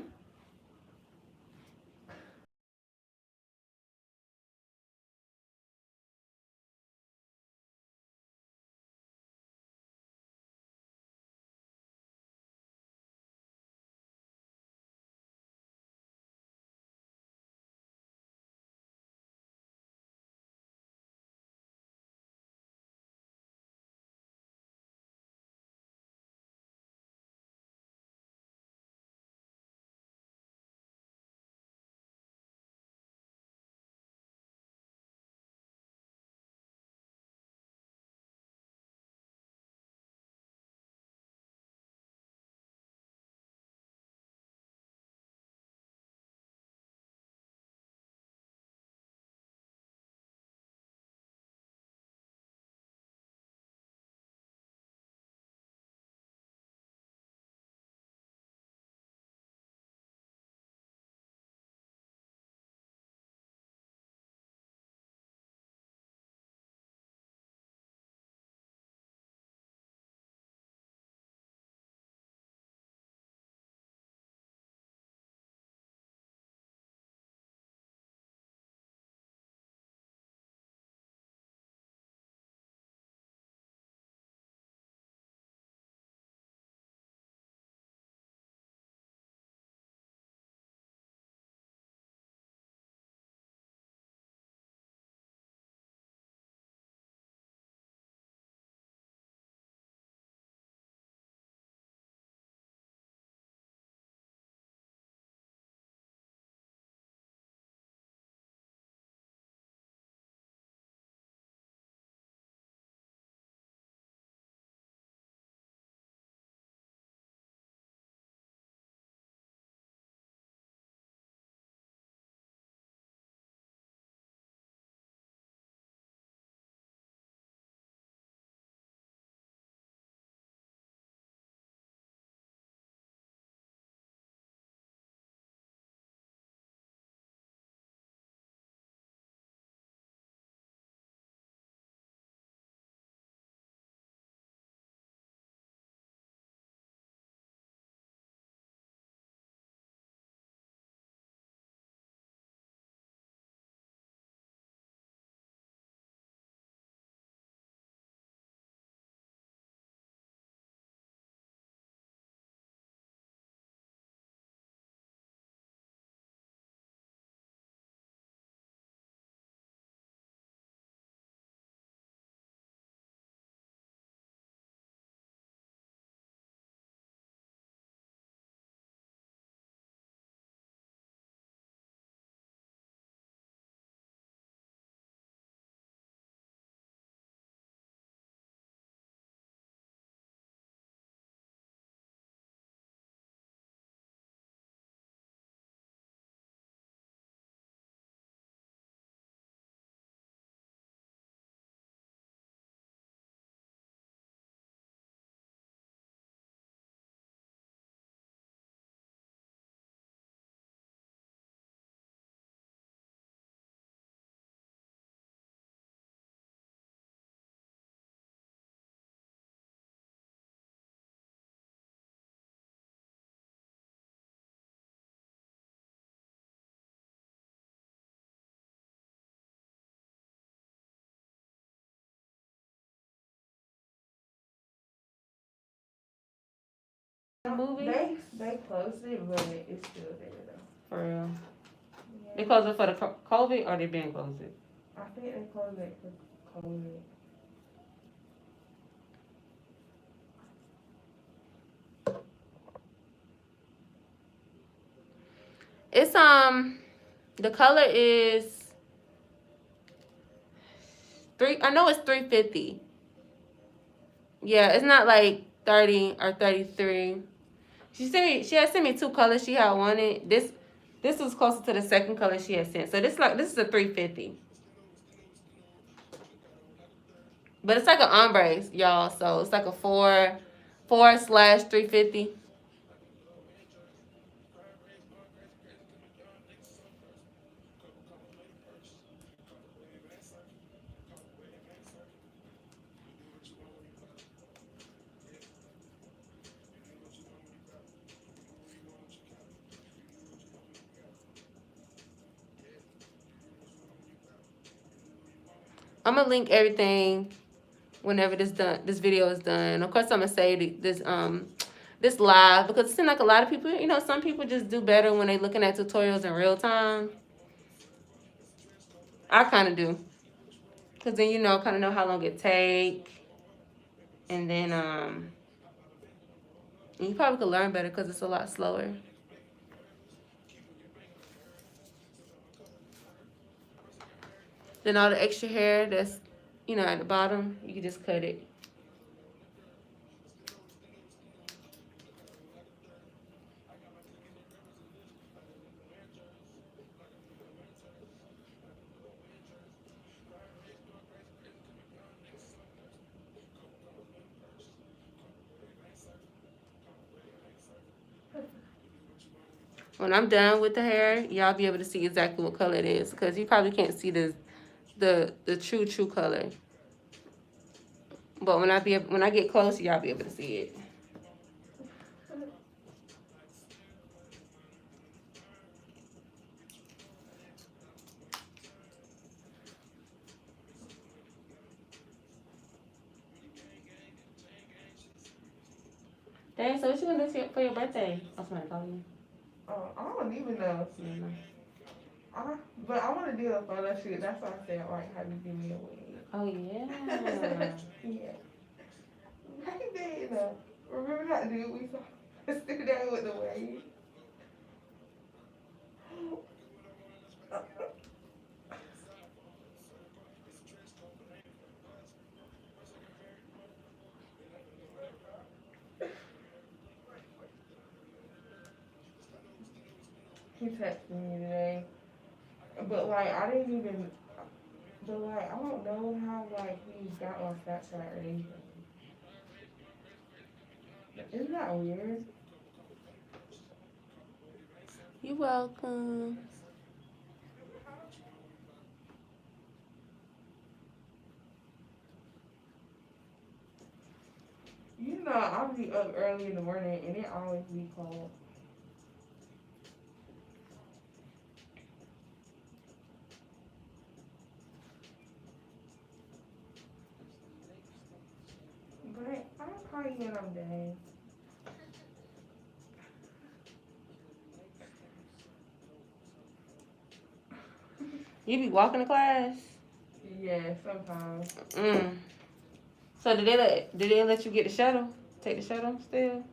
movie? They closed it, but it's still there though. For real. Yeah. They closed it for the COVID or they been closed it? I think they closed it for COVID. It's the color is I know it's 350. Yeah, it's not like 30 or 33. She had sent me 2 colors she had wanted. This was closer to the second color she had sent. So this is a 350. But it's like an ombre, y'all. So it's like a 4/350. I'm gonna link everything whenever this video is done. Of course, I'm gonna say this live because it seems like a lot of people, some people just do better when they looking at tutorials in real time. I kind of do, cause then kind of know how long it take, and then you probably could learn better because it's a lot slower. Then all the extra hair that's at the bottom, you can just cut it. When I'm done with the hair, y'all be able to see exactly what color it is because you probably can't see the true color. But when I get close, y'all be able to see it. Dang, so what you gonna do for your birthday? Oh, somebody calling you. I don't even know. But I want to do a photo shoot. That's why I said, like, how you give me a wig. Oh yeah. Yeah. Maybe though. Remember that dude we saw yesterday with the wave? He texted me today. But like I didn't even but like I don't know how like he got on Snapchat or anything. Isn't that weird? You're welcome. You know, I'll be up early in the morning and it always be cold. But I'll call you when I'm done. You be walking to class? Yeah, sometimes. So did they let you get the shuttle? Take the shuttle still?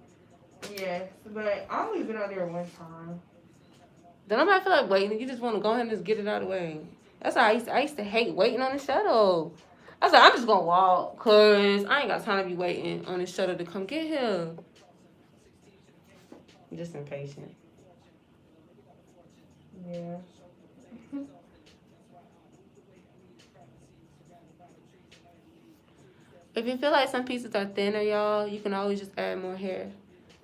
Yes, but I only been out there one time. Then nobody feel like waiting. You just want to go ahead and just get it out of the way. That's how I used to hate waiting on the shuttle. I was like, I'm just gonna walk, cause I ain't got time to be waiting on the shuttle to come get here. I'm just impatient. Yeah. If you feel like some pieces are thinner, y'all, you can always just add more hair.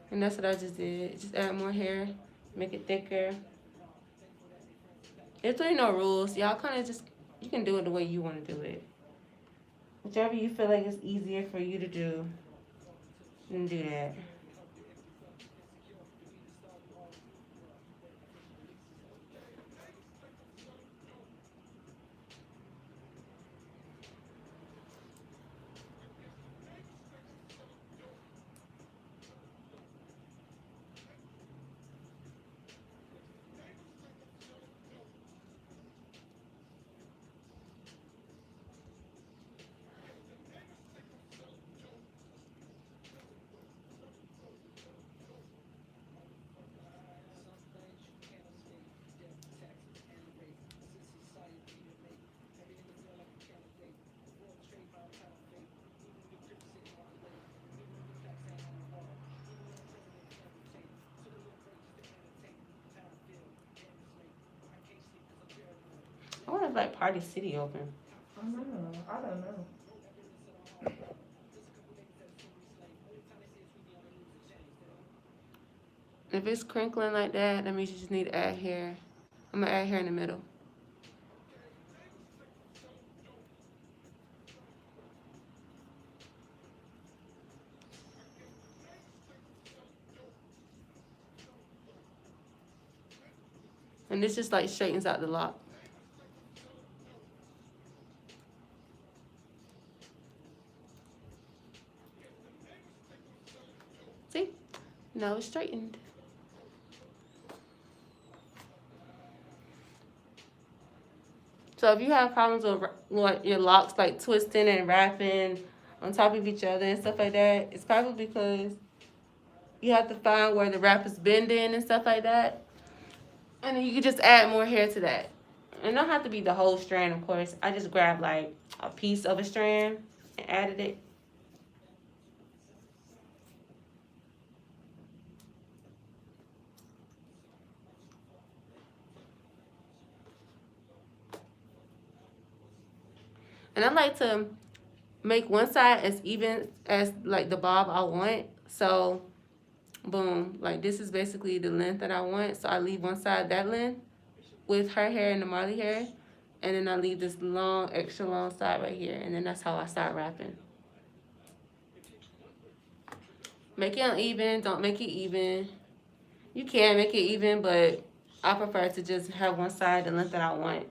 And that's what I just did. Just add more hair, make it thicker. There's really no rules. Y'all kind of just, you can do it the way you want to do it. Whichever you feel like is easier for you to do, then do that. have like Party City open. I don't know. If it's crinkling like that means you just need to add hair. I'm gonna add hair in the middle. And this just like straightens out the lock. See? Now it's straightened. So if you have problems with your locks like twisting and wrapping on top of each other and stuff like that, it's probably because you have to find where the wrap is bending and stuff like that. And then you can just add more hair to that. And it don't have to be the whole strand, of course. I just grabbed like a piece of a strand and added it. And I like to make one side as even as like the bob I want. So boom, like this is basically the length that I want. So I leave one side that length with her hair and the Marley hair. And then I leave this long, extra long side right here. And then that's how I start wrapping. Make it uneven, don't make it even. You can make it even, but I prefer to just have one side the length that I want.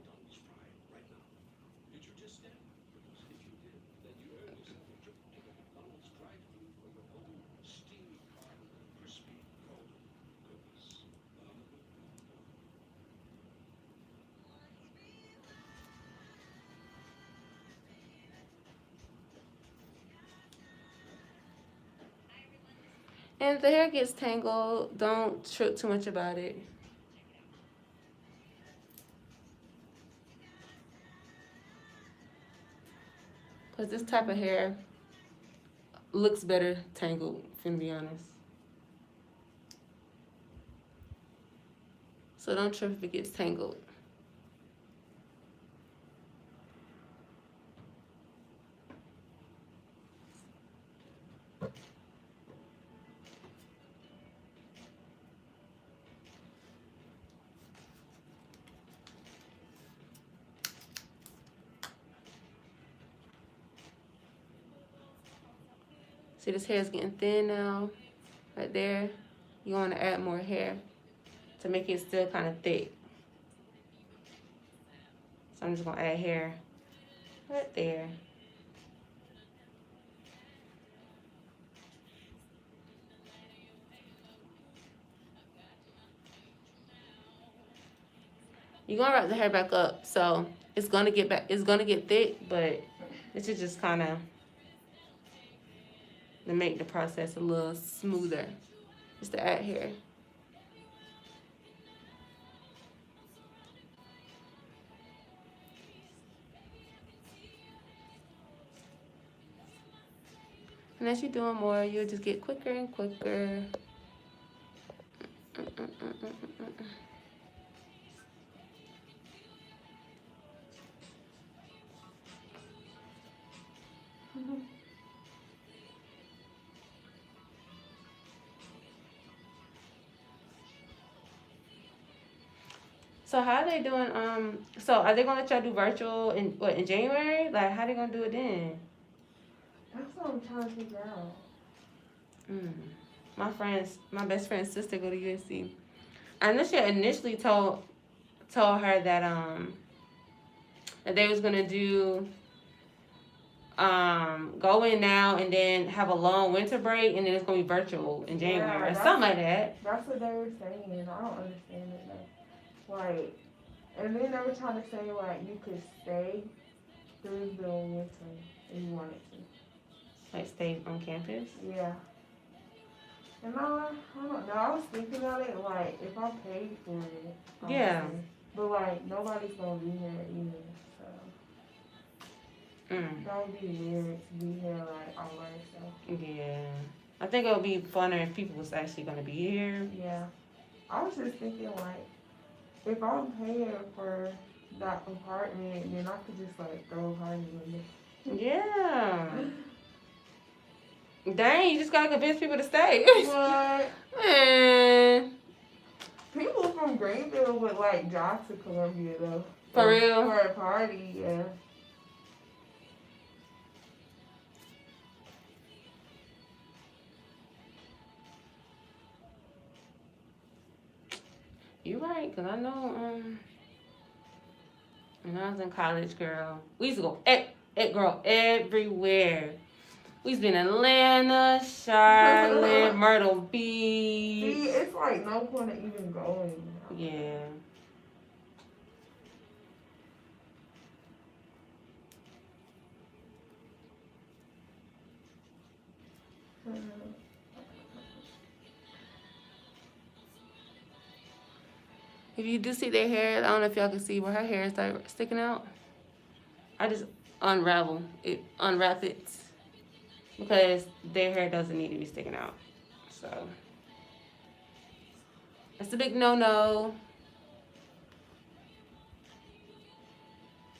And if the hair gets tangled, don't trip too much about it. Because this type of hair looks better tangled, to be honest. So don't trip if it gets tangled. See, this hair is getting thin now, right there. You want to add more hair to make it still kind of thick. So I'm just going to add hair right there. You're going to wrap the hair back up, so it's going to get thick, but this is just kind of to make the process a little smoother, just to add hair. And as you're doing more, you'll just get quicker and quicker. So how are they doing? So are they gonna let y'all do virtual in January? Like how they gonna do it then? That's what I'm trying to figure out. My best friend's sister go to USC. I know she initially told her that they was gonna do go in now and then have a long winter break and then it's gonna be virtual in January or something like that. That's what they were saying. I don't understand it though. Like, and then they were trying to say like you could stay through the winter if you wanted to. Like stay on campus? Yeah. And I don't know. I was thinking about it like if I paid for it. Yeah. But like nobody's gonna be here either. That would be weird to be here like all by yourself. Yeah. I think it would be funner if people was actually gonna be here. Yeah. I was just thinking like if I'm paying for that apartment, and then I could just like throw a party in there. Yeah. Dang, you just gotta convince people to stay. What? Man. People from Greenville would like drive to Columbia though. For real? For a party, yeah. You right, cause I know when I was in college, girl, we used to go girl everywhere. We used to be in Atlanta, Charlotte, Myrtle Beach. See, it's like no point in even going. Yeah. If you do see their hair, I don't know if y'all can see where her hair is like sticking out. I just unwrap it because their hair doesn't need to be sticking out. So that's a big no-no.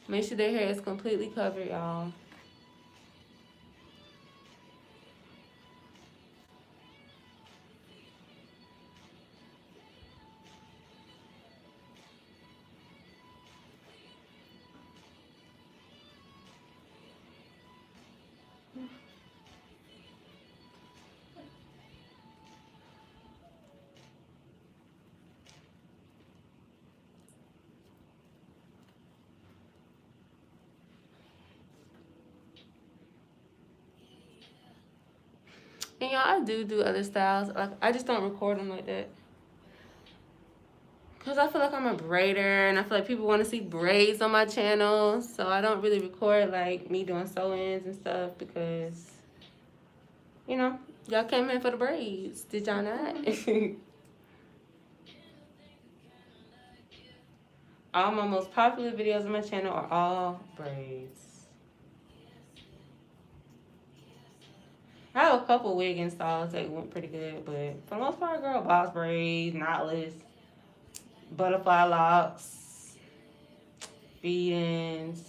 Make sure their hair is completely covered, y'all. And y'all, I do other styles. Like I just don't record them like that. Cause I feel like I'm a braider, and I feel like people want to see braids on my channel, so I don't really record like me doing sew-ins and stuff because, you know, y'all came in for the braids. Did y'all not? All my most popular videos on my channel are all braids. I have a couple wig installs that went pretty good, but for the most part, girl, box braids, knotless, butterfly locks, feed-ins.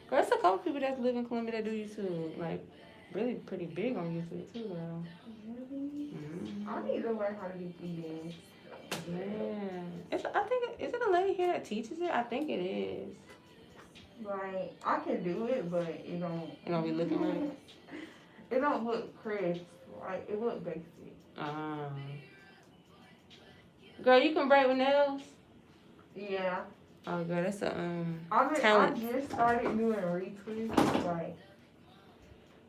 Girl, there's a couple people that live in Columbia that do YouTube, like really pretty big on YouTube too, girl. Really? Mm-hmm. I need to learn how to do feedings. Yeah, is it a lady here that teaches it? I think it is. Like I can do it, but it don't. You know, be looking right. It don't look crisp. Like it look basic. Girl, you can braid with nails. Yeah. Oh, girl, that's a I talent. just started doing retwists. Like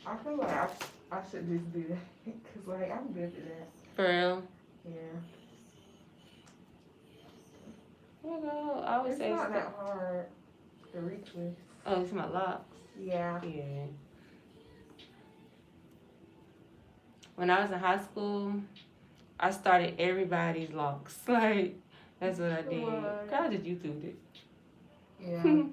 I feel like I should just do that because like I'm good at that. For real. Yeah. Well, girl, I always It's say not that hard. The retwist. Oh, it's my locks. Yeah. Yeah. When I was in high school, I started everybody's locks. Like, that's what I did. What? Girl, I just YouTubed it. Yeah.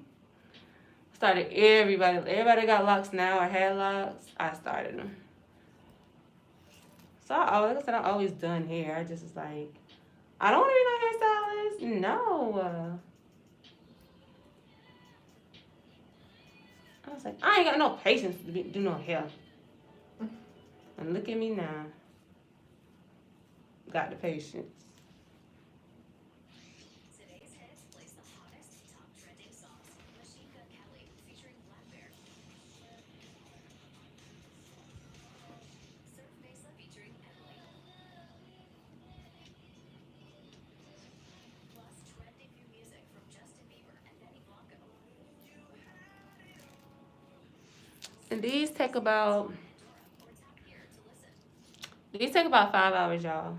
Started everybody got locks now or had locks. I started them. So like I said, I always done hair. I just was like, I don't want to be no hairstylist. No. I was like, I ain't got no patience to do no hair. And look at me now. Got the patience. Today's hits plays the hottest top trending songs. Machine Gun Kelly featuring Black Bear. Surf Mesa featuring Emily. Plus trending new music from Justin Bieber and Benny Blanco. And these take about Or tap here to listen. 5 hours, y'all.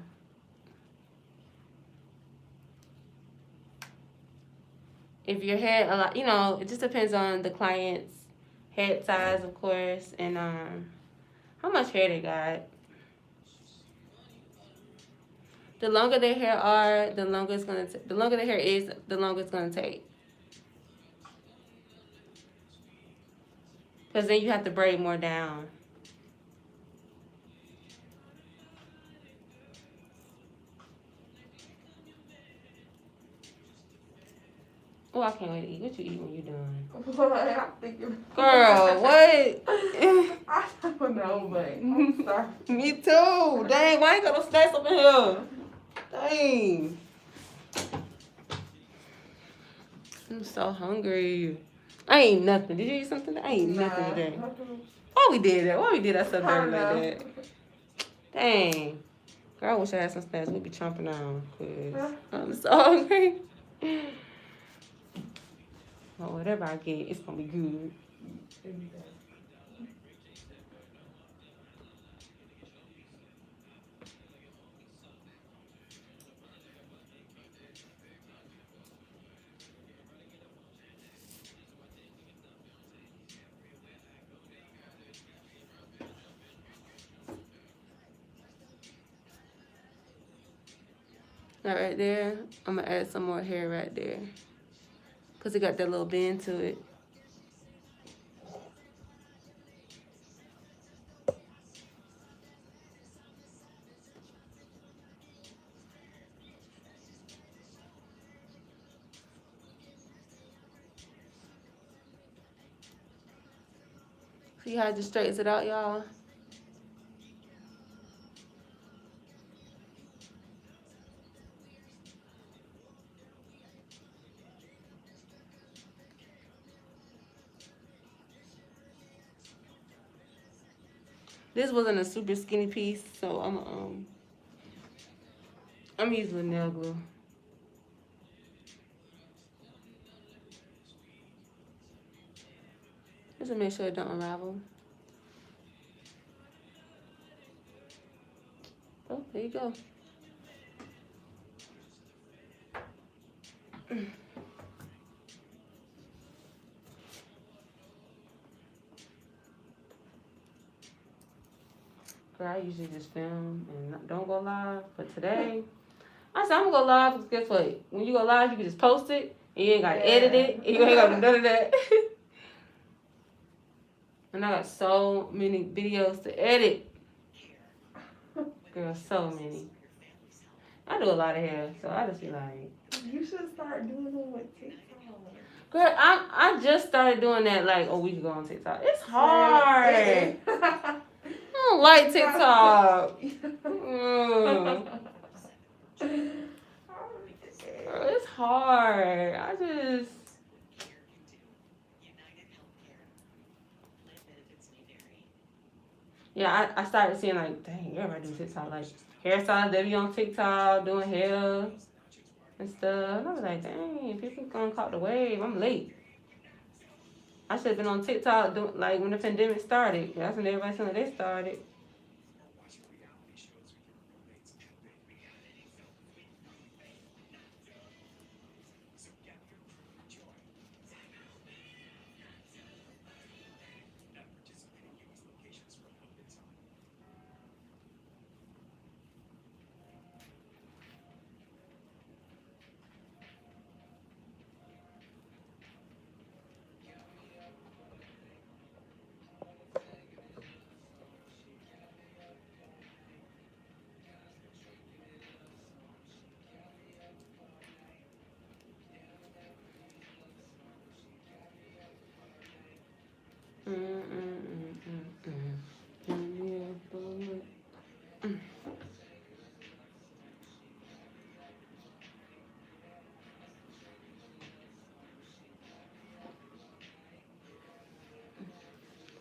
If your head a lot, it just depends on the client's head size, of course, and how much hair they got. The longer their hair are, the longer it's gonna. The longer the hair is, the longer it's gonna take. Because then you have to braid more down. Oh, I can't wait to eat. What you eat when you done? What? I'm thinking. Girl, what? I don't know, but I'm sorry. Me too. Dang, why ain't got no snacks up in here? Dang. I'm so hungry. I ain't nothing. Did you eat something? I ain't nothing today. Why we did that? Why we did that so dirty like that? Dang. Girl, I wish I had some snacks. We'd be chomping on. Cause I'm so hungry. Well, whatever I get, it's gonna be good. That right there, I'm gonna add some more hair right there. Cause it got that little bend to it. See how it just straightens it out, y'all? This wasn't a super skinny piece, so I'm using nail glue. Just to make sure it don't unravel. Oh, there you go. Girl, I usually just film and don't go live, but today, I said I'm gonna go live because guess what? When you go live, you can just post it, and you ain't gotta edit it, and you ain't gotta do none of that. And I got so many videos to edit. Girl, so many. I do a lot of hair, so I just be like, You should start doing them with TikTok. girl, I just started doing that like a week ago on TikTok. It's hard. I don't like TikTok. Girl, it's hard. I just. Yeah, I started seeing like, dang, everybody do TikTok. Like, hairstylists, they be on TikTok doing hair and stuff. And I was like, dang, people gonna caught the wave. I'm late. I should have been on TikTok like when the pandemic started. That's when everybody said they started.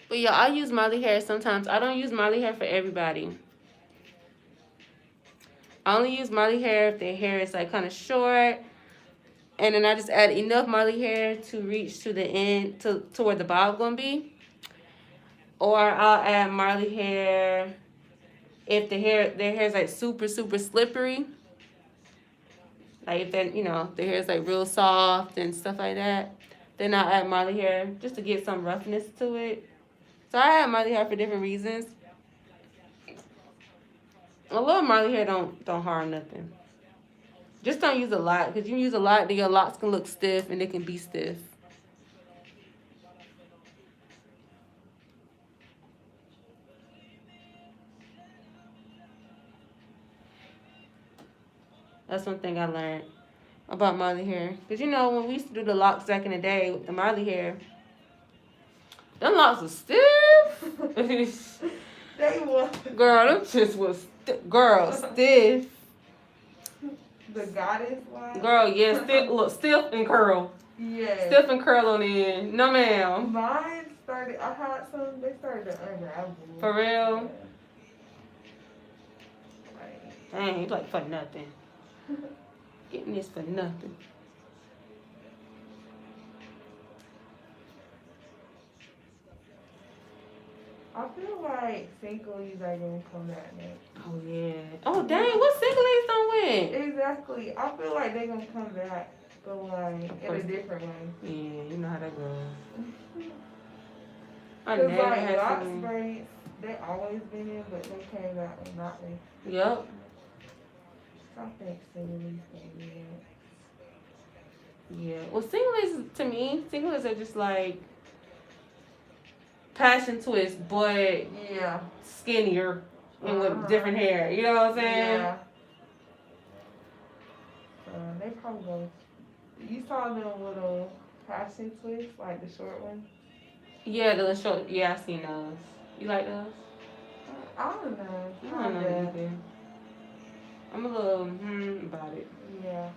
But yeah, I use Molly hair sometimes. I don't use Molly hair for everybody. I only use Molly hair if their hair is like kind of short. And then I just add enough Molly hair to reach to the end, to where the bob gonna be. Or I'll add Marley hair if their hair is like super slippery. Like if that their hair is like real soft and stuff like that. Then I'll add Marley hair just to get some roughness to it. So I add Marley hair for different reasons. A little Marley hair don't harm nothing. Just don't use a lot, because you use a lot, then your locks can look stiff and they can be stiff. That's one thing I learned. about Marley hair. Because, you know, when we used to do the locks back in the day with the Marley hair, them locks was stiff. They was. Girl, them shits was, stiff. The goddess one? Girl, yeah, stiff, look, stiff and curl. Yeah. Stiff and curl on the end. No, ma'am. Mine started, I had some, they started to unravel. For real? Yeah. Dang, you like for nothing. Getting this for nothing. I feel like singlies are gonna come back next. Oh, yeah. Oh, dang, what singlies done went? Exactly. I feel like they're gonna come back, but like in a different way. Yeah, you know how that goes. I Cause never like had lots singlies. braids, they always been in, but they came back with not in. Yep. So I think singlies gonna be in. Yeah. Well, singlies, to me, singlies are just like passion twist, but Yeah. skinnier and with different hair. You know what I'm saying? Yeah. They probably go. You saw them little passion twists, like the short one? Yeah, the short. Yeah, I seen those. You like those? I don't know. I don't know either. I'm a little about it. Yeah.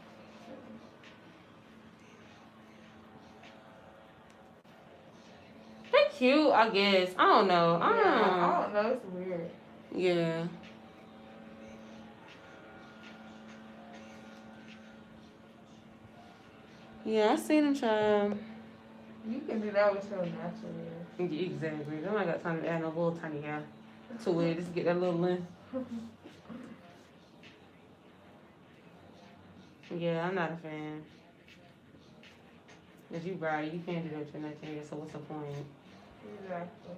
They're cute, I guess. I don't know. I don't know. It's weird. Yeah. Yeah, I seen them try. You can do that with your natural hair. Exactly. I ain't got time to add no little tiny hair to it. Just get that little length. Yeah, I'm not a fan. Cause you right, you can't do that with your natural hair. So what's the point? Exactly.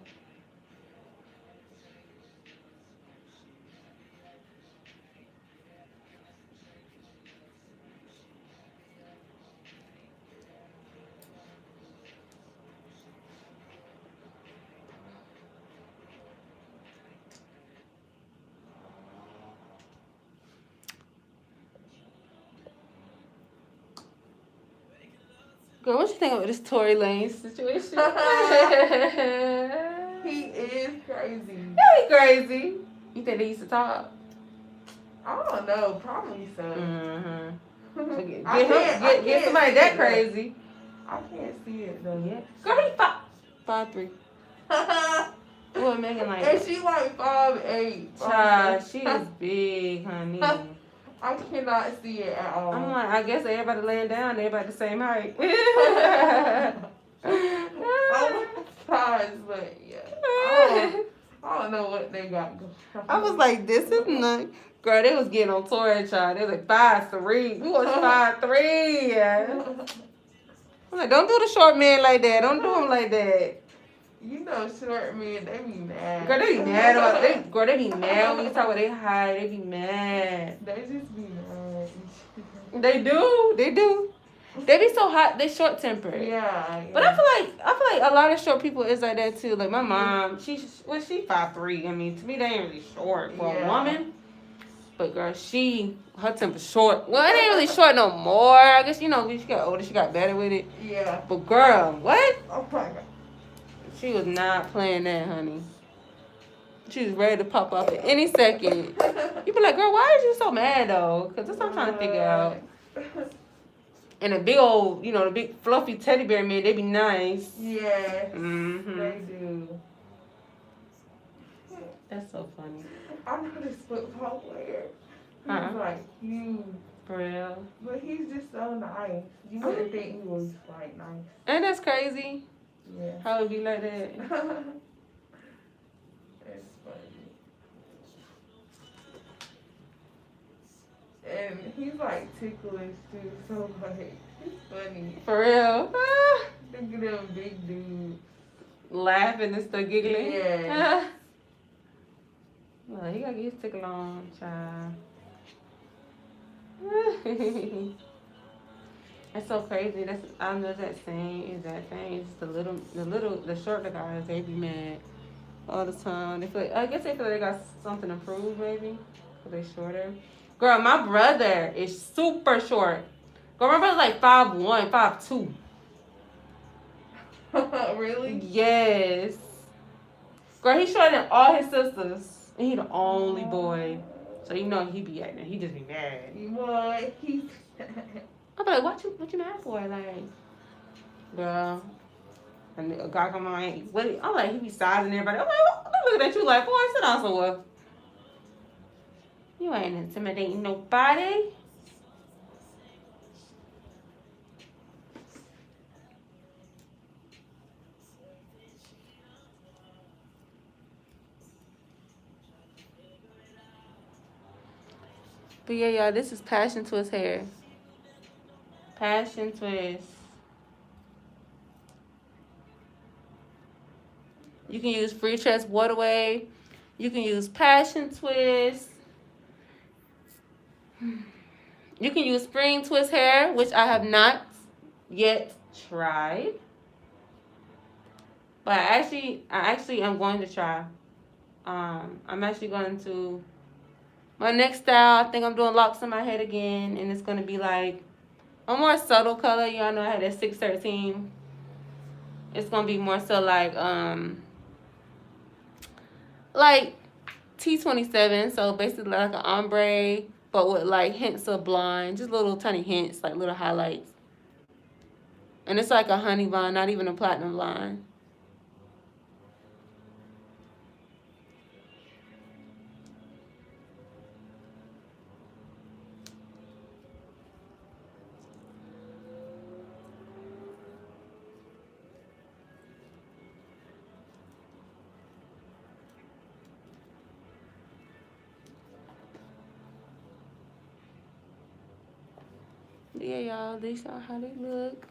Girl, what you think about this Tory Lanez situation? He is crazy. Yeah, he crazy. You think they used to talk? I don't know. Probably so. Mm-hmm. I can't Get somebody see that it, crazy. I can't see it though. Yeah. Girl, he 5'3". What Megan like? And she like 5'8". Child, she is big, honey. I cannot see it at all. I'm like, I guess everybody laying down, everybody the same height. Oh my gosh, but yeah. I don't know what they got going on. I was like, this is not. Girl, they was getting on Tory, child. They was like 5'3". Who was 5'3"? Yeah. I'm like, don't do the short man like that. Don't do him like that. You know, short men, they be mad. Girl, they be mad about they be mad when you talk about they height. They be mad. They just be mad. They do. They be so hot. They short tempered. Yeah. But I feel like a lot of short people is like that too. Like my mom, she 5'3". I mean, to me, they ain't really short for a woman. But girl, her temper's short. Well, it ain't really short no more. I guess, you know, when she got older, she got better with it. Yeah. But girl, what? Oh my God. She was not playing that, honey. She was ready to pop off at any second. You be like, girl, why is you so mad though? Because that's what I'm trying to figure out. And the big old, you know, the big fluffy teddy bear men, they be nice. Yeah. Mm-hmm. They do. That's so funny. I know this football player. He's like huge. For real. But he's just so nice. You wouldn't think he was like nice. And that's crazy. Yeah. How it be like that? It's funny. And he's like ticklish too, so like, it's funny. For real. Look at them big dudes. Laughing and still giggling. Yeah. Well, he gotta get his tickle on, child. That's so crazy. I know that same exact thing. It's the shorter guys, they be mad all the time. They feel like, I guess they feel like they got something to prove, maybe, because they shorter. Girl, my brother is super short. Girl, my brother's like 5'1", 5'2". Really? Yes. Girl, he's shorter than all his sisters. And he the only boy. So you know he be acting. He just be mad. What? He's. I'm like, what you mad for? Like, girl. And a guy come on, I'm like, he be sizing everybody. I'm like, I'm looking at you like, boy, sit down somewhere. You ain't intimidating nobody. But yeah, y'all, this is Passion Twist hair. Passion Twist. You can use Free Chest Waterway. You can use Passion Twist. You can use Spring Twist hair, which I have not yet tried. But I actually am going to try. I'm actually going to my next style. I think I'm doing locks on my head again, and it's gonna be like a more subtle color. Y'all know I had that 613. It's gonna be more so like T27. So basically like an ombre, but with like hints of blonde, just little tiny hints, like little highlights. And it's like a honey blonde, not even a platinum blonde. Yeah, y'all, these are how they look.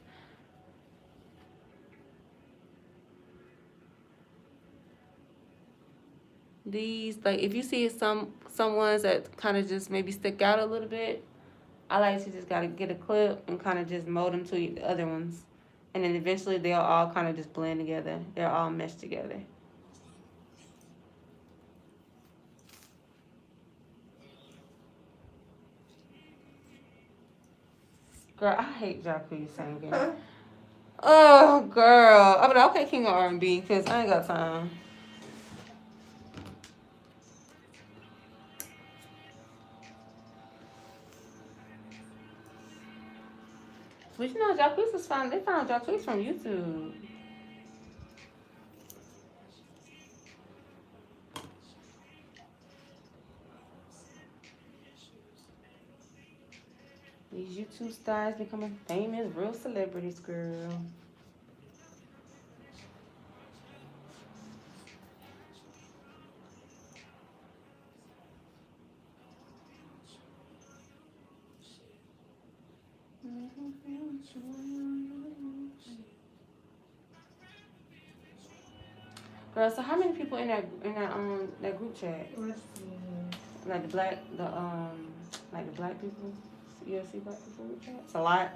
These, like, if you see some ones that kind of just maybe stick out a little bit, I like to just gotta get a clip and kind of just mold them to the other ones, and then eventually they'll all kind of just blend together. They're all meshed together. Girl, I hate Jacquees singing. Oh, girl. I mean, okay, King of R&B, because I ain't got time. But you know, Jacquees was found. They found Jacquees from YouTube. These YouTube stars becoming famous, real celebrities, girl. Girl, so how many people in that group chat? Let's see. Like like the black people? UFC black people group chat? It's a lot.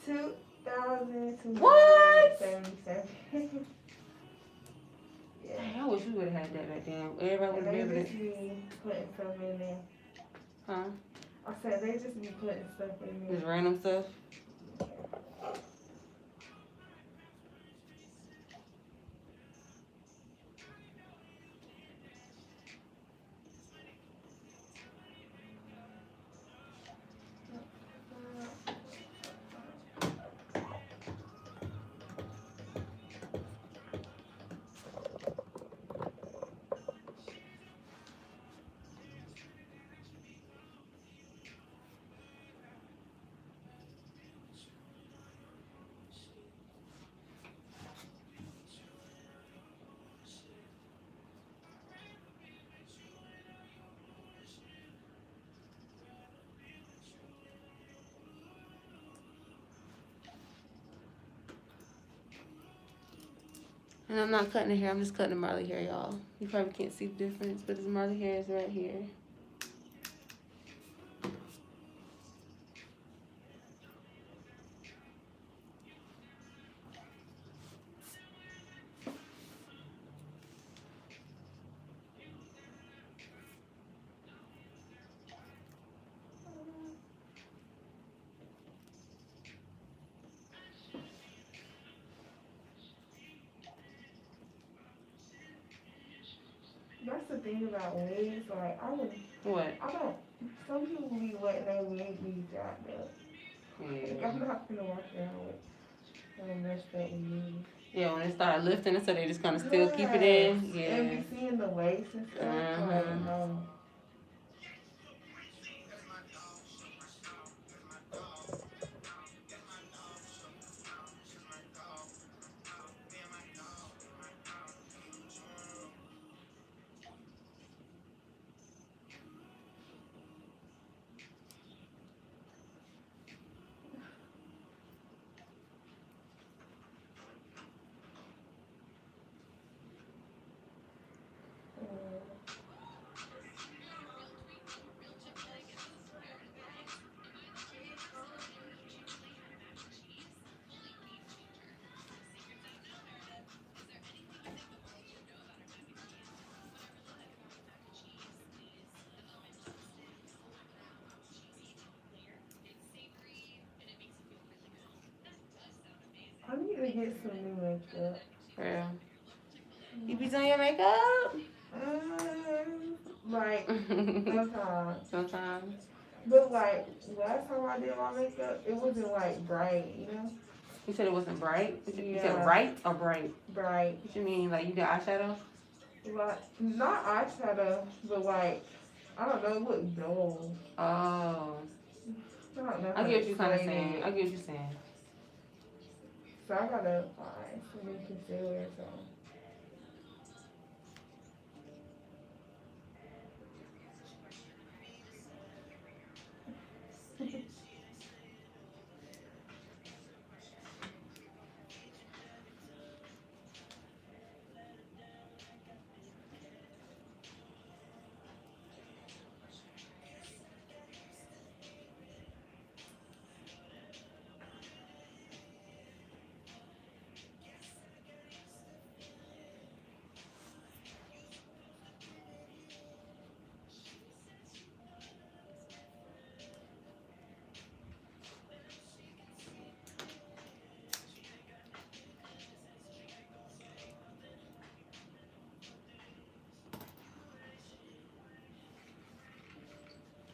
2,277. Yeah. Dang, I wish we would have had that back then. Everybody would And have been they able just to. be putting stuff in there. Huh? I said they just be putting stuff in Just there. random stuff. And I'm not cutting the hair, I'm just cutting the Marley hair, y'all. You probably can't see the difference, but this Marley hair is right here. the thing about wigs. Like, What? I don't. Some people be letting their wig be jacked up. Like, Yeah. I'm not gonna walk around with some messed up wig. Yeah, when they start lifting it, so they just kind of still keep it Yes. in. Yeah. And be seeing the lace and stuff. Like, Mhm. no. I need to get some new makeup. Girl. You be doing your makeup? Like, sometimes. Sometimes. But, like, last time I did my makeup, it wasn't, like, bright, you know? You said it wasn't bright? You said Yeah. right or bright? Bright. What you mean? Like you did eyeshadow? Like, not eyeshadow, but, like, I don't know, it looked dull. Oh. I don't know I how get to what you're kind of explain saying. it. I get what you're saying. So I gotta find some new concealer or something.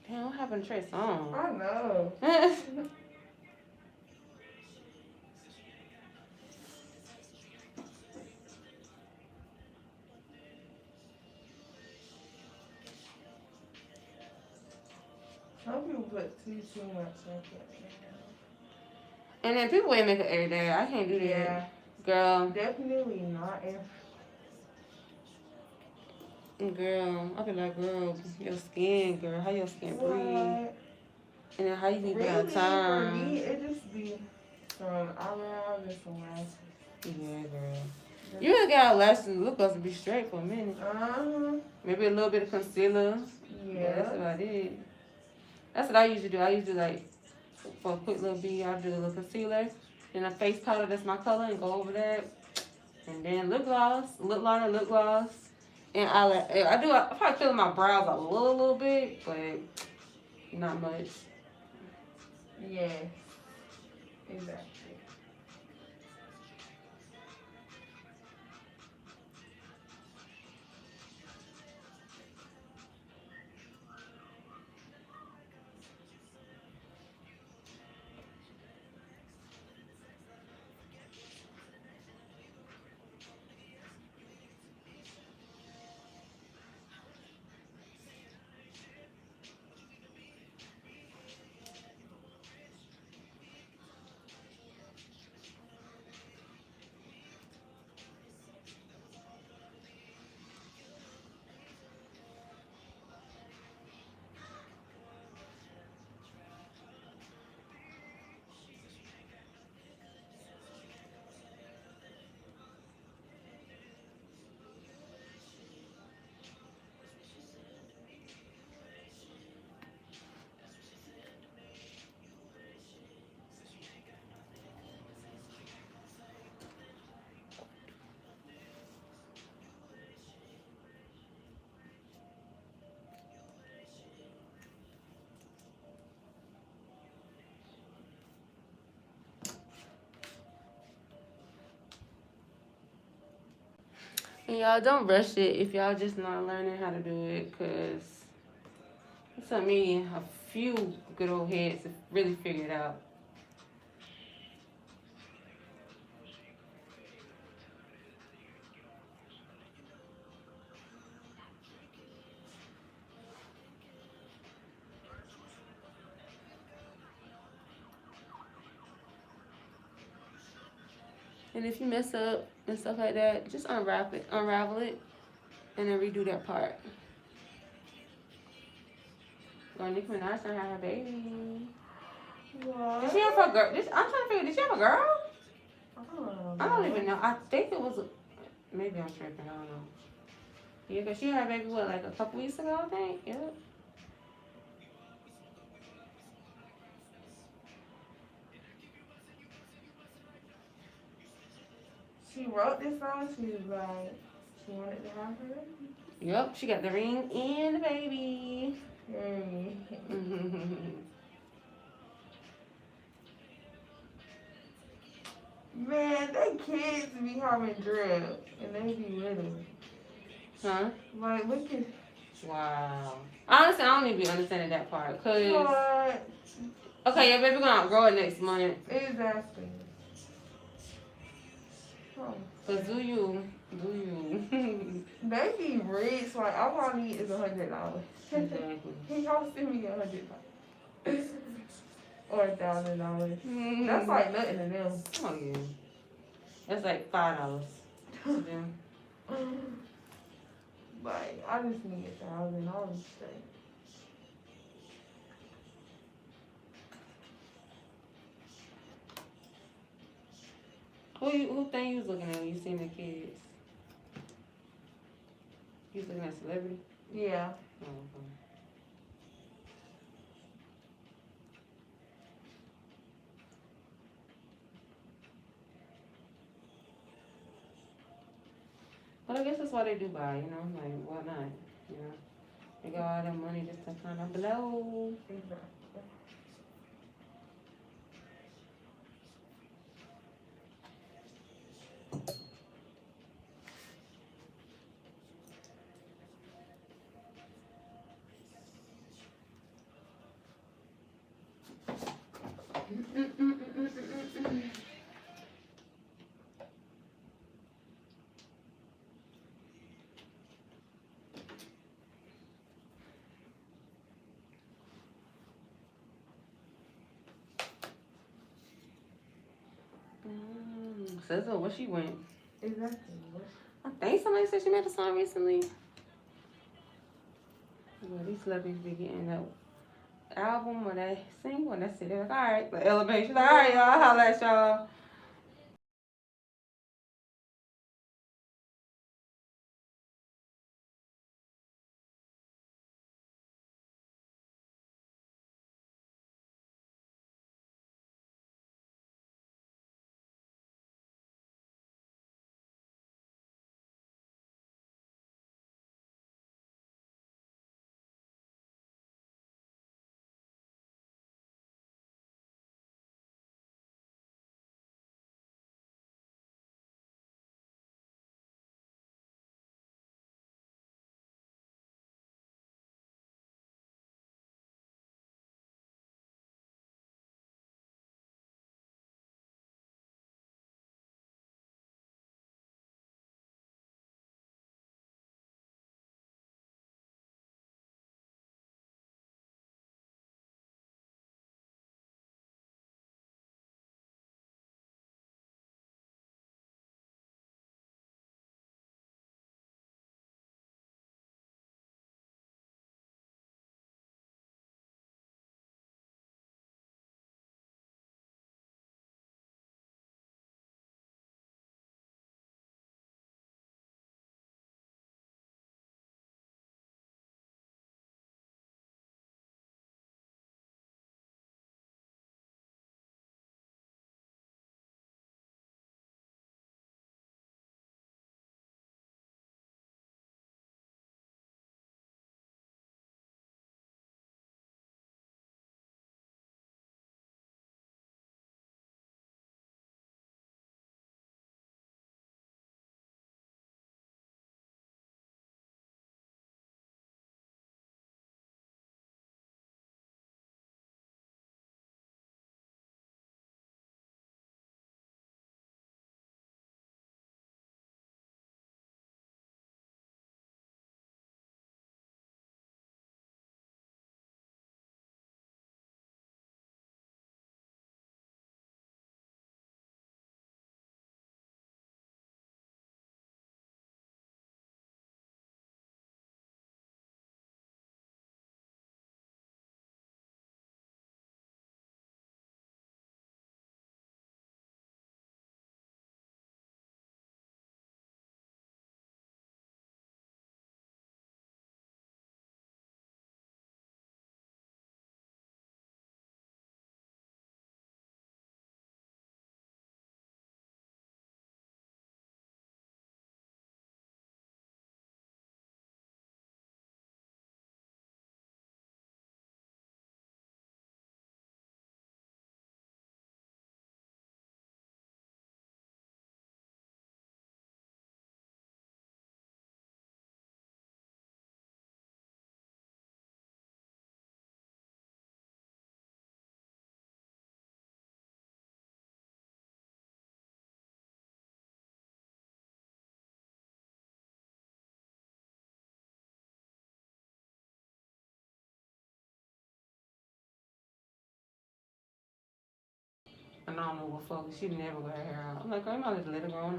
Damn, what happened to Trey Songz? I know. Some people put too much makeup in. And then people wear makeup every day. I can't do that. Yeah, Girl. definitely not. Girl. I be like, girl, your skin, girl. How your skin breathe. What? And then how you be Really, out for time. me, it just be some eyebrows and some lashes. Yeah, girl. You really got lashes and lip gloss to be straight for a minute. Maybe a little bit of concealer. Yeah. But that's about it. That's what I usually do. I usually like for a quick little bead, I'll do a little concealer, then a face powder that's my color and go over that. And then lip gloss, lip liner, lip gloss. And I probably fill in my brows a little bit, but not much. Yes. Exactly. And y'all don't rush it if y'all just not learning how to do it, cause it took me a few good old heads to really figure it out. And if you mess up and stuff like that, just unravel it, and then redo that part. Well, Nicki Minaj trying to have a baby. What? Did she have a girl? I'm trying to figure. Did she have a girl? I don't even know. know. I think it was. Maybe I'm tripping. I don't know. Yeah, cause she had a baby what, like a couple weeks ago, I think. Yep. She wrote this song. She was like, she wanted to have her. Yep. She got the ring and the baby. Hey. Man, they kids be having drip and they be little. Huh? Like, look at Wow. Honestly, I don't even be understanding that part. Cause what? okay, your baby gonna grow it next month. Exactly. Oh. But do you? Do you? They be rich. Like, all I need is $100. Exactly. He gonna send me $100 or $1,000. That's like nothing to them. Oh yeah. That's like $5 to them. Like, I just need $1,000 straight. Who think you was looking at when you seen the kids? You was looking at celebrity? Yeah. Oh, okay. But I guess that's why they do buy, you know, like why not? You know. They got all that money just to kind of blow. Exactly. So where she went? Exactly. I think somebody said she made a song recently. Well, these celebrities be getting that album or that single, and that's it. They're like, all right, the elevation. Like, all right, y'all, I'll holla at y'all. And I don't know what fuck. She never wear her hair out. I'm like, grandma, just let it grow up.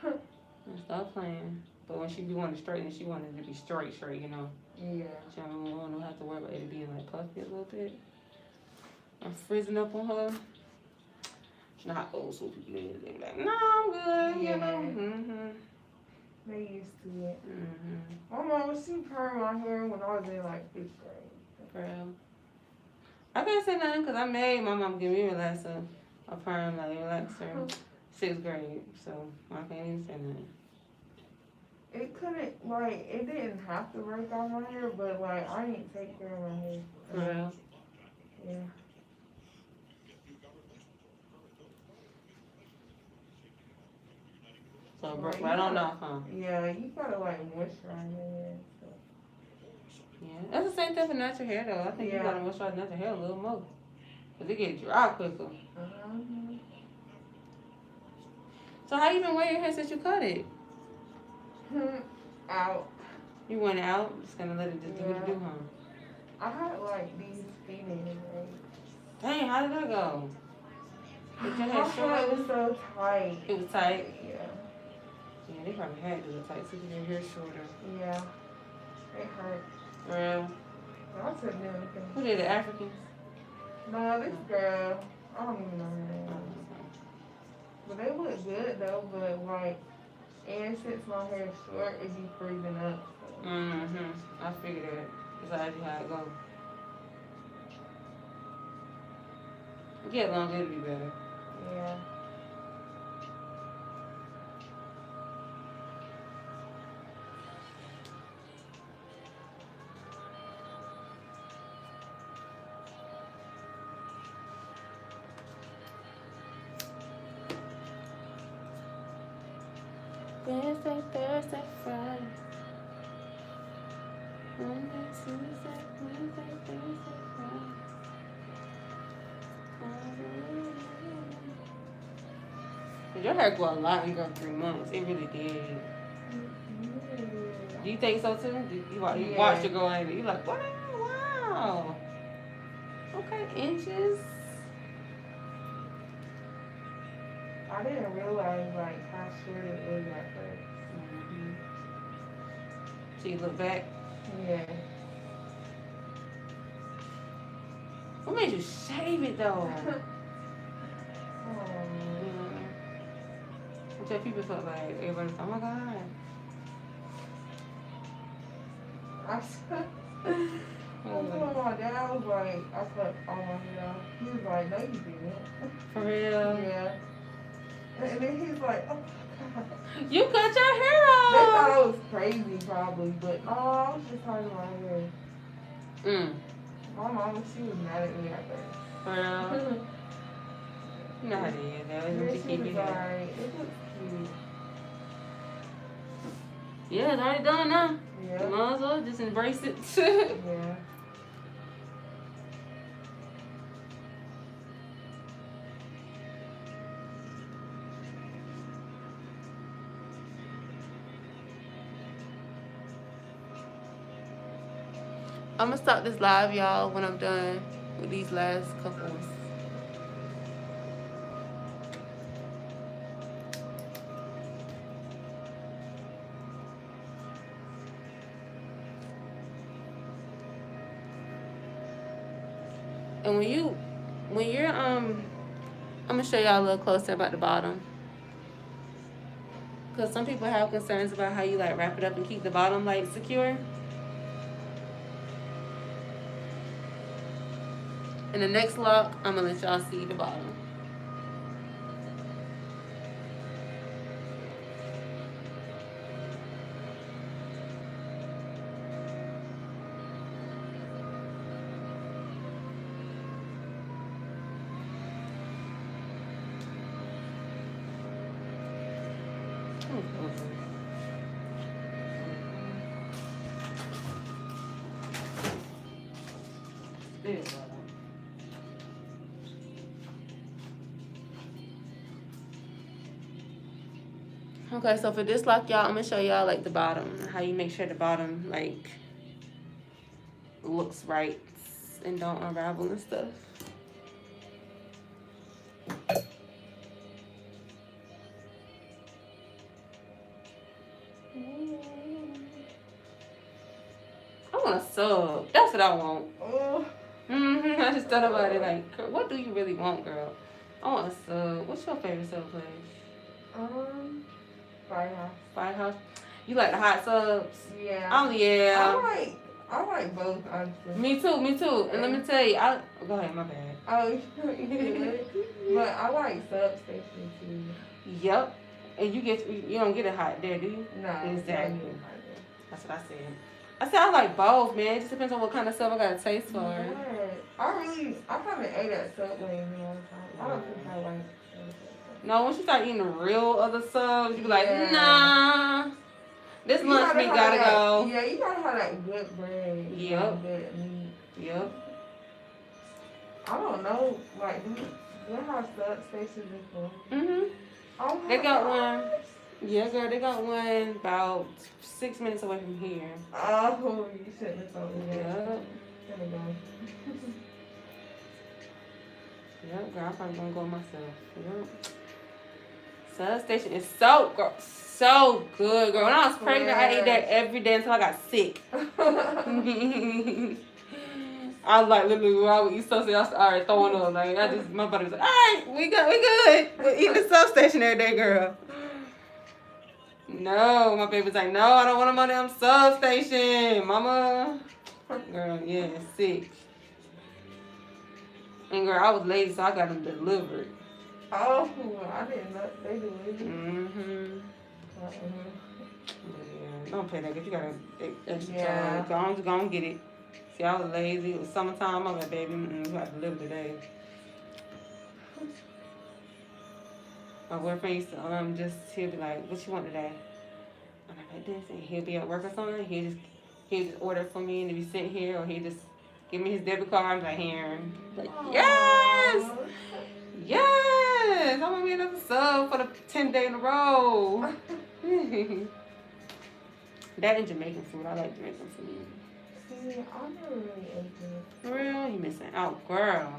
And stop playing. But when she be wanting to straighten it, she wanted it to be straight, you know. Yeah. She don't have to worry about it being like puffy a little bit. I'm freezing up on her. Not old school people. They be like, no, I'm good, you know. Mm-hmm. They used to it. Mm-hmm. My mom, she permed my hair when I was in like 5th grade. Girl. I can't say nothing because I made my mom give me a relaxer, a perm, like relaxer, 6th grade. So I can't even say nothing. It couldn't, like, it didn't have to break out my hair, but, like, I didn't take care of my hair. For real? Yeah. So break right on off, huh? Yeah, you gotta, like, moisturize your hair. So. Yeah. That's the same thing for natural hair, though. I think you gotta moisturize natural hair a little more. Because it gets dry quicker. Uh-huh. So how you been wearing your hair since you cut it? Out. You went out? Just gonna let it just do what it do, huh? I had, like, these feeding braids. Dang, how did that go? Did your My hair hair short? was so tight. It was tight? Yeah. Yeah, they probably had to do it tight so you get your hair shorter. Yeah. It hurt. For real? I took them. Who did it? Africans? No, this girl. I don't even know her name. But they look good though, but like, and since my hair is short, it be freezing up. So. Mm-hmm. I figured that. That's actually how it goes. Get longer, it'll be better. Yeah. Wednesday, Thursday, Friday. Monday, Tuesday, Wednesday, Thursday, Friday. Your hair grew a lot in 3 months. It really did. Do you think so too? You watch it grow and you're like, wow. Okay, inches. I didn't realize like how short it was at first. Mm-hmm. So you look back. Yeah. What made you shave it though? Until people felt like everybody's like, oh my god. I told my dad, I was like, I cut all my hair off. He was like, no, you didn't. For real? Yeah. And then he's like, oh my god. You cut your hair They off. thought I was crazy probably, but no, I was just talking about my hair. My mama, she was mad at me at first. For real? You know how it is. That was Yeah, what you she keep was it like, here. it looks cute. Yeah, it's already done now. You Yeah. might as well just embrace it. Yeah. I'm gonna stop this live, y'all, when I'm done with these last couple ones. And when you're I'm gonna show y'all a little closer about the bottom. Cause some people have concerns about how you like wrap it up and keep the bottom like secure. In the next lock, I'm gonna let y'all see the bottom. Okay, so for this lock, y'all, I'm gonna show y'all like the bottom, how you make sure the bottom like looks right and don't unravel and stuff. want a sub. That's what I want. Oh, I just thought about it. Like, girl, what do you really want, girl? I want a sub. What's your favorite sub place? Firehouse. Firehouse. You like the hot subs? Yeah. Oh yeah. I like both, honestly. Me too. And let me tell you, go ahead. My bad. Oh, you good. But I like substation too. Yep. And you don't get it hot there, do you? No. Exactly. That's what I said. I said I like both, man. It just depends on what kind of sub I got a taste for. Yeah. I haven't ate at Subway in a long time. I don't think I like Subway. No, once you start eating the real other subs, you be like, Yeah. nah. This lunch meat gotta go. Yeah, you gotta have that good bread. Yep. Good meat. Yep. I don't know, like, do they have substations before? Oh, They got one. Yeah, girl, they got one about 6 minutes away from here. Oh, you shouldn't have told me that. Yep. There we go. Yep, girl, I'm probably gonna go myself. Yep. Substation is so good, girl. When I was pregnant, I ate that every day until I got sick. I was like, literally, when I would eat substation, I started throwing up. Like, my body was like, all right, we good. We're eating the substation every day, girl. No, my baby's like, no, I don't want them on them substation, mama. Girl, yeah, sick. And girl, I was lazy, so I got them delivered. Oh, I didn't know they do it. Yeah, don't pay that. If you got an extra Yeah. charge, go on get it. See, I was lazy. It was summertime. I'm like, baby, we got to deliver today. My boyfriend used to he'll be like, what you want today? I'm like this, and he'll be at work or something. He'll just order for me and it'll be sent here, or he'll just give me his debit card. I'm like, here. Like, yes! Yes! I want me another sub for the 10th day in a row. That and Jamaican food. I like Jamaican food. See, I never really ate it. For real? You missing out, girl.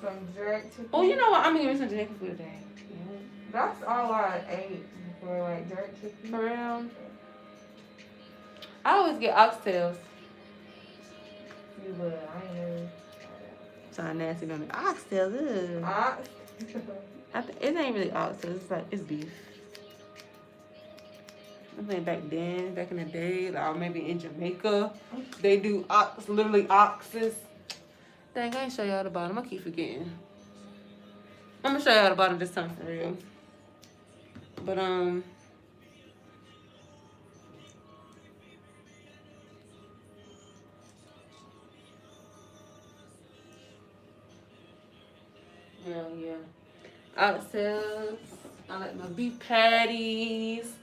Some jerk chicken. Oh, you know what? I'm gonna give me some Jamaican food today. Yeah. That's all I ate before, like jerk chicken. For real? I always get oxtails. You would. I ain't never. Sound nasty on the oxtails. Ugh. It ain't really oxtails. It's beef. I think back in the day, or maybe in Jamaica, they do literally oxes. Dang, I ain't show y'all the bottom. I keep forgetting. I'm gonna show y'all the bottom this time for real. But yeah. Oxtails. I like my beef patties.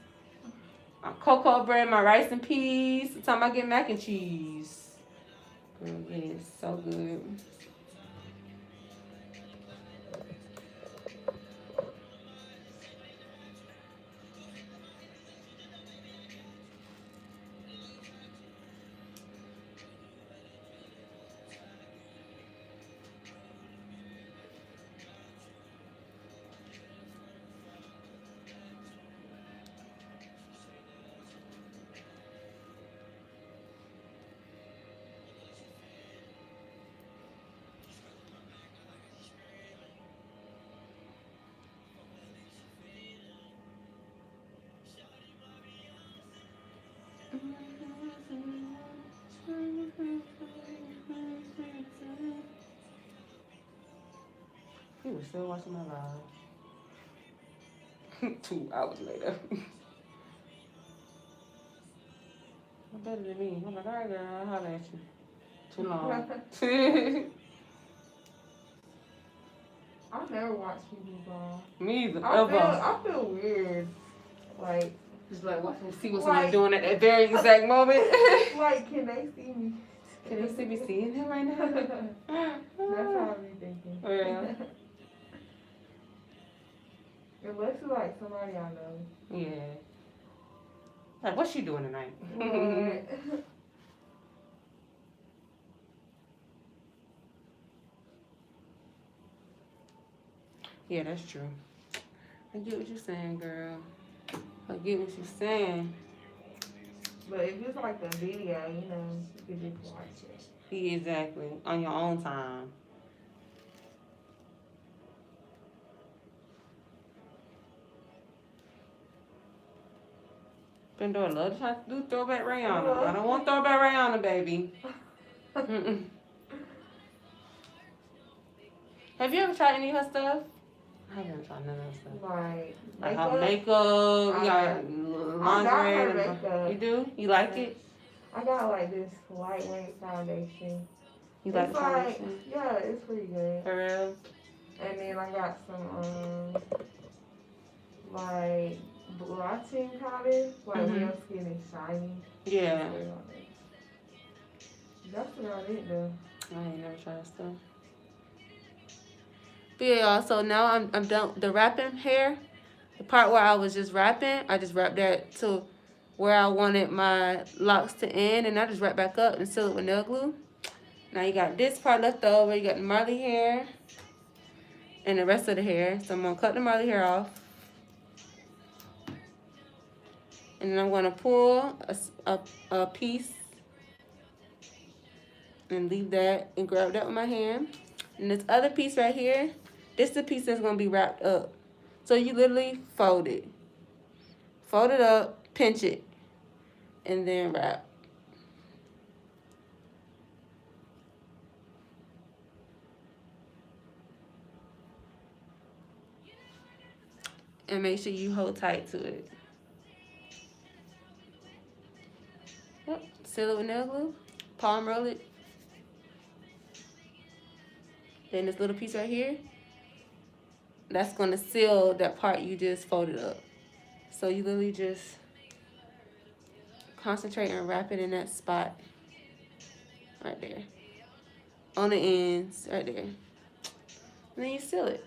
My cocoa bread, my rice and peas. Sometimes I get mac and cheese. Girl, yeah, it's so good. He was still watching my live. 2 hours later. Better than me. I'm like, all right, girl, I'll holler at you. Too long. I never watch people vlog. Me either. I feel weird. Like, just like watching, see what somebody's doing at that very exact moment. Like, can they see me? Can they see me seeing him right now? That's how I be thinking. Yeah. Unless it's like somebody I know. Yeah. Like, what's she doing tonight? Right. Yeah, that's true. I get what you're saying, girl. I get what you're saying. But if it's like a video, you know, you can just watch it. Yeah, exactly. On your own time. Pandora love to try to do throwback Rihanna. I don't want throwback Rihanna, baby. Mm-mm. Have you ever tried any of her stuff? I haven't tried none of her stuff. Like Her makeup. makeup, you got I lingerie. got her makeup. You do? You like it? I got like this lightweight foundation. You like It's the like, foundation? yeah, it's pretty good. For real? And then I got some like blotting powder, like Mhm. real skin is shiny. Yeah. That's about it though. I ain't never tried that stuff. But yeah, y'all, so now I'm done the wrapping hair. The part where I was just wrapping, I just wrapped that to where I wanted my locks to end, and I just wrap back up and seal it with nail glue. Now you got this part left over. You got the Marley hair and the rest of the hair. So I'm gonna cut the Marley hair off, and then I'm gonna pull a piece and leave that and grab that with my hand. And this other piece right here, this is the piece that's gonna be wrapped up. So you literally fold it up, pinch it, and then wrap. And make sure you hold tight to it. Yep. Seal it with nail glue. Palm roll it. Then this little piece right here, that's going to seal that part you just folded up. So you literally just concentrate and wrap it in that spot right there. On the ends, right there. And then you seal it.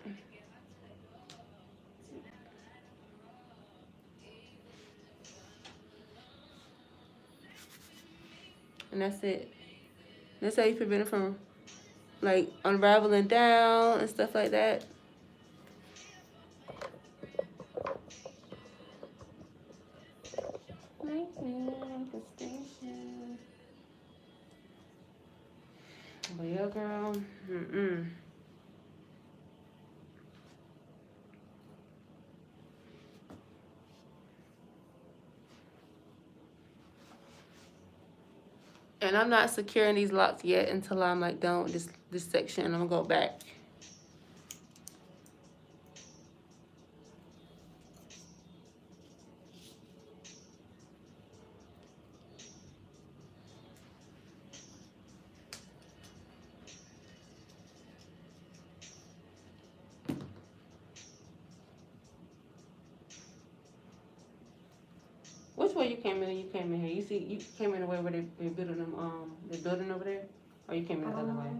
And that's it. That's how you prevent it from like unraveling down and stuff like that. But yeah, girl. And I'm not securing these locks yet until I'm like done with this section. I'm gonna go back. Which way you came in? You came in here. You see, you came in the way where they're building them. They're building over there, or you came in the other way.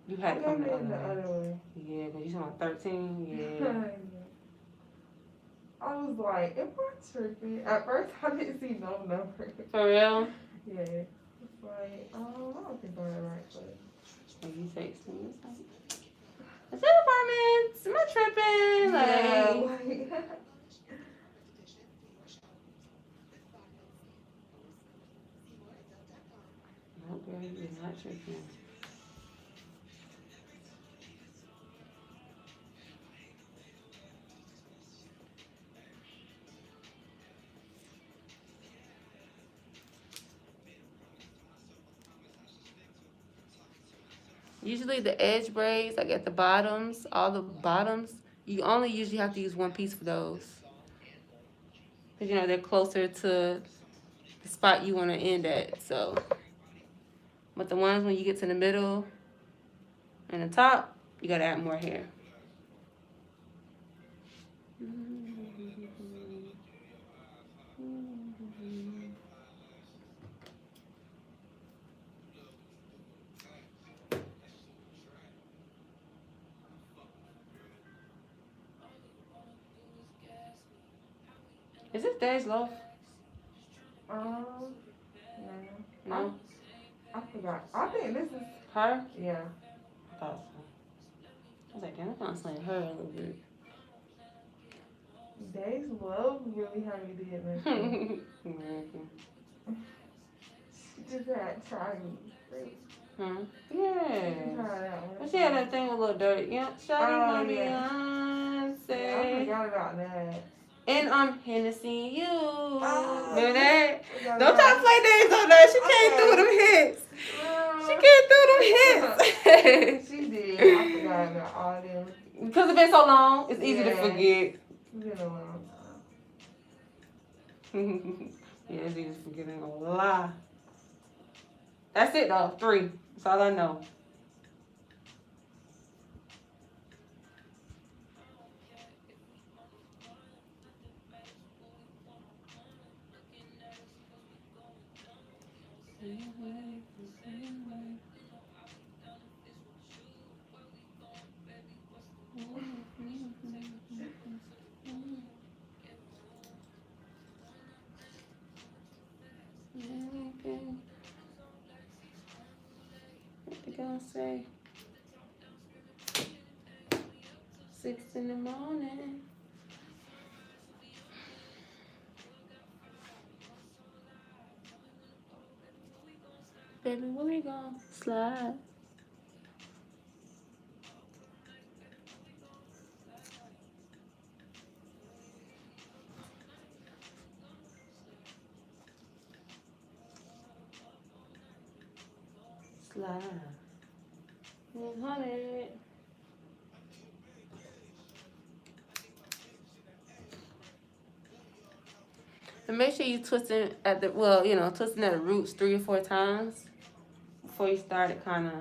You had to come the other way. Yeah, cause you saw 13. Yeah. I was like, am I tripping? At first, I didn't see no number. For real? Yeah. It's like, I don't think I'm in the right place. Like you texting me, it's like, is that apartments? Am I tripping? Like, no, girl, you're not tripping. Usually the edge braids, like at the bottoms, all the bottoms, you only usually have to use one piece for those. Because, you know, they're closer to the spot you want to end at, so. But the ones when you get to the middle and the top, you got to add more hair. Is this Days Loaf? No. No? I forgot. I think this is Her? Yeah. I thought so. I was like, damn, I found like her a little bit. Days Love really had me did nothing. Is that Chinese fruit? Yeah. But But she had that thing with little dirty. Yeah, Shawty Oh, my yeah. Beyonce. Yeah, I forgot about that. And I'm Hennessy you. Oh, Remember that? forgot Don't try to about play names on that. She came Okay. through them hits. She came through them hits. She did. I forgot about all them. Because it's been so long, it's easy to Yeah. forget. It's been a long Yeah, it's easy to forget. Ain't gonna lie. That's it though. 3. That's all I know. What they gonna say? 6 in the morning. Baby, where we gonna slide? Slide. 100. And make sure you twisting at the twisting at the roots 3 or 4 times before you start to kind of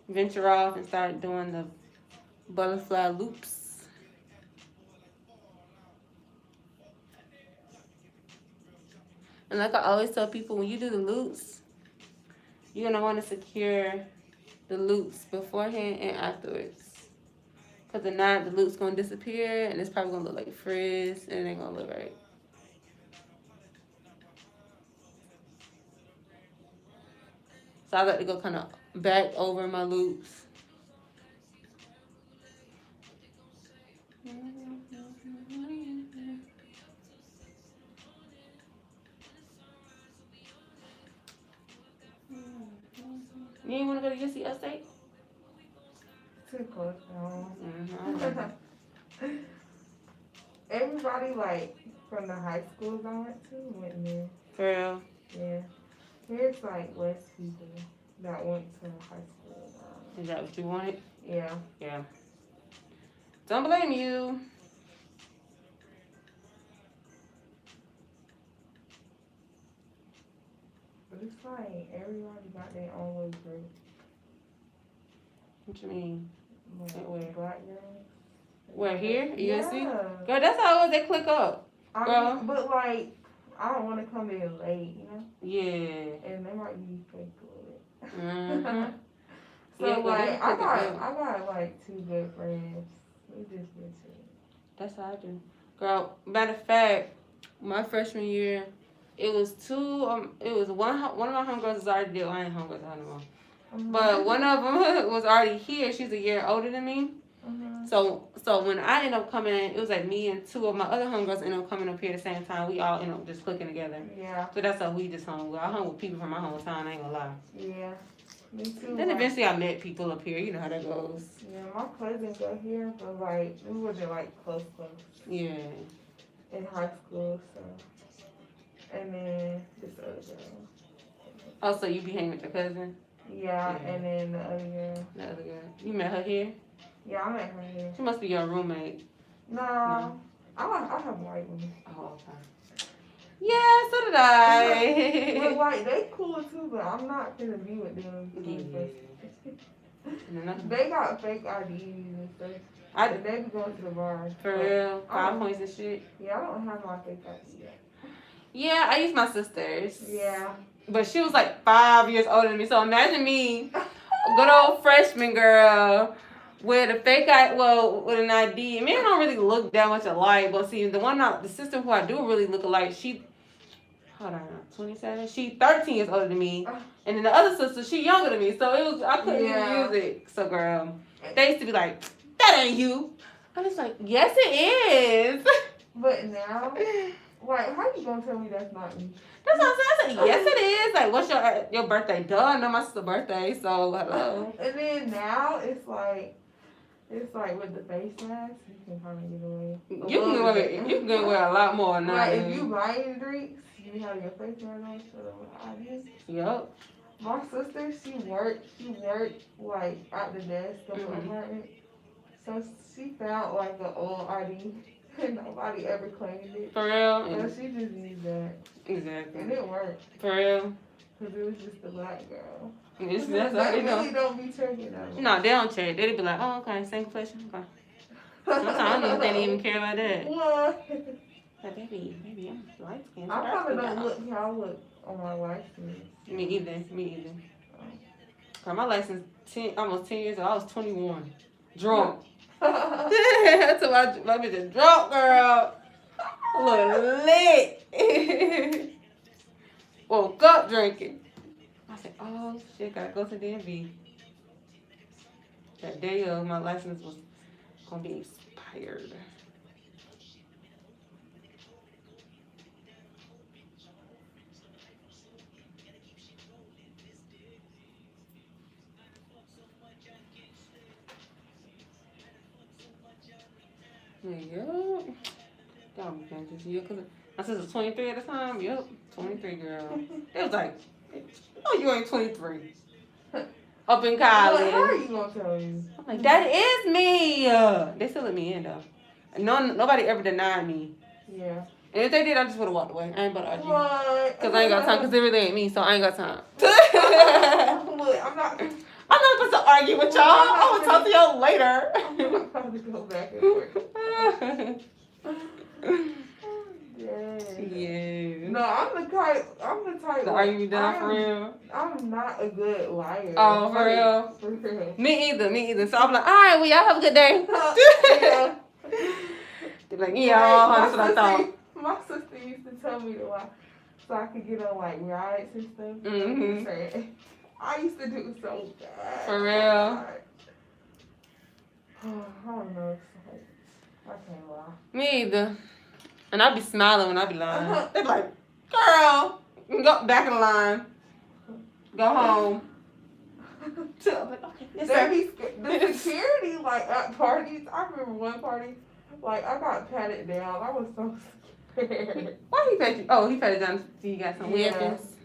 venture off and start doing the butterfly loops. And like I always tell people, when you do the loops, you're gonna want to secure the loops beforehand and afterwards. Because if not, the loop's gonna disappear and it's probably gonna look like frizz and it ain't gonna look right. So I like to go kind of back over my loops. You ain't want to go to UC Upstate? Too close now. Mm-hmm. Everybody, like, from the high schools I went to went there. For real? Yeah. Here's, like, less people that went to high school. Is that what you wanted? Yeah. Yeah. Don't blame you. But it's like everybody got their own little group. What you mean? Like, Where? black girls. Where, here? Yeah. USC? Girl, that's how it was. They click up. I mean, but, like, I don't want to come in late, you know? Yeah. And they might be fake with it. Mm-hmm. So, Yeah, well, like, they I click got, up. like, 2 good friends. We just get to it. That's how I do. Girl, matter of fact, my freshman year, it was one of my homegirls was already there. I ain't homegirls, I don't know. But one of them was already here. She's a year older than me. Mm-hmm. So when I ended up coming, it was like me and 2 of my other homegirls ended up coming up here at the same time. We all ended up just clicking together. Yeah. So that's how we just hung. I hung with people from my hometown, I ain't gonna lie. Yeah. Me too. Then eventually I met people up here. You know how that goes. Yeah, my cousins are here, but, like, we wasn't, like, close. Yeah. In high school, so. And then this other girl. Oh, so you be hanging with your cousin? Yeah, Yeah. and then the other girl. The other girl. You met her here? Yeah, I met her here. She must be your roommate. No. I have white ones. Oh, okay. Yeah, so did I. But, like, they cool too, but I'm not gonna be with them. Yeah. They got fake IDs and stuff. They be going to the bar. For real? 5 points and shit? Yeah, I don't have my fake ID yet. Yeah, I used my sister's. Yeah. But she was like 5 years older than me. So imagine me, good old freshman girl, with a fake ID, with an ID. Me and don't really look that much alike. But see, the sister who I do really look alike, hold on, 27? She 13 years older than me. And then the other sister, she younger than me. So I couldn't even use it. So girl, they used to be like, that ain't you. I was like, yes it is. But now, Like, how you gonna tell me that's not me? That's what I'm saying. I said, yes, it is. Like, what's your birthday? Duh, I know my sister's birthday, so hello. And then now it's like with the face mask, you can kind of get away. You can get away a lot more now. Like, if you buying drinks, you have your face mask on, so Yup. my sister, she worked like at the desk of the apartment. So she found like an old ID and nobody ever claimed it. For real? So she just used that. Exactly. And it worked. For real? Because it was just a black girl. That's how they really know. don't be checking that. No, they don't check. They'd be like, oh, okay, same question. Okay. Sometimes I don't know if they didn't even care about that. What? Like, baby, I'm light skinned. I probably don't look how I look on my license. Me either. Cause my license almost 10 years old. I was 21. Drunk. That's why my bitch is drunk, girl. Look lit. Woke up drinking. I said, oh shit, gotta go to DMV. That day of my license was gonna be expired. Yup. Y'all can't just cause my sister was 23 at the time. Yup, 23 girl. It was like, oh, you ain't 23. Up in college. Well, how are you gonna tell me? I'm like, that is me. They still let me in though. Nobody ever denied me. Yeah. And if they did, I just would have walked away. I ain't about to argue. What? Cause I ain't got time. Cause it really ain't me, so I ain't got time. Look, I'm not supposed to argue with y'all. I'm gonna talk to y'all later. I'm not about to go back and forth. Yeah. No, I'm the type. So are you done for real? I'm not a good liar. Oh, for real? For real. Me either. So I'm like, all right, well, y'all have a good day. Yeah. They're like, yeah, that's what I thought. My sister used to tell me to lie so I could get on like rides and stuff. Mm-hmm. I used to do so bad. For real? I don't know. I can't lie. Me either. And I'll be smiling when I be lying. They be like, girl, go back in the line. Go home. So I'm like, okay, yes, sir. The security, like, at parties, I remember one party, like, I got patted down. I was so scared. Why he pat you? Oh, he patted down so you got some weapons?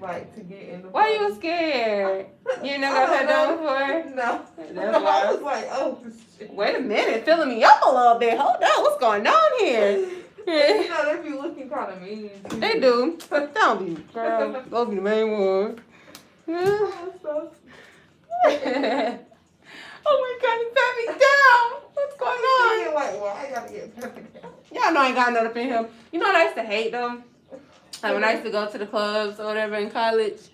Like, to get in the Why you was scared? You ain't never got patted down before? No. That's why. I was like, oh, shit. Wait a minute, filling me up a little bit. Hold on, what's going on here? You know, they be looking kind of mean. Too. They do. Don't be, girl. Those be the main ones. Oh my God, he pat me down. What's going on? Like, well, I gotta get patted down. Y'all know I ain't got nothing up in him. You know what I used to hate them? Like when I used to go to the clubs or whatever in college.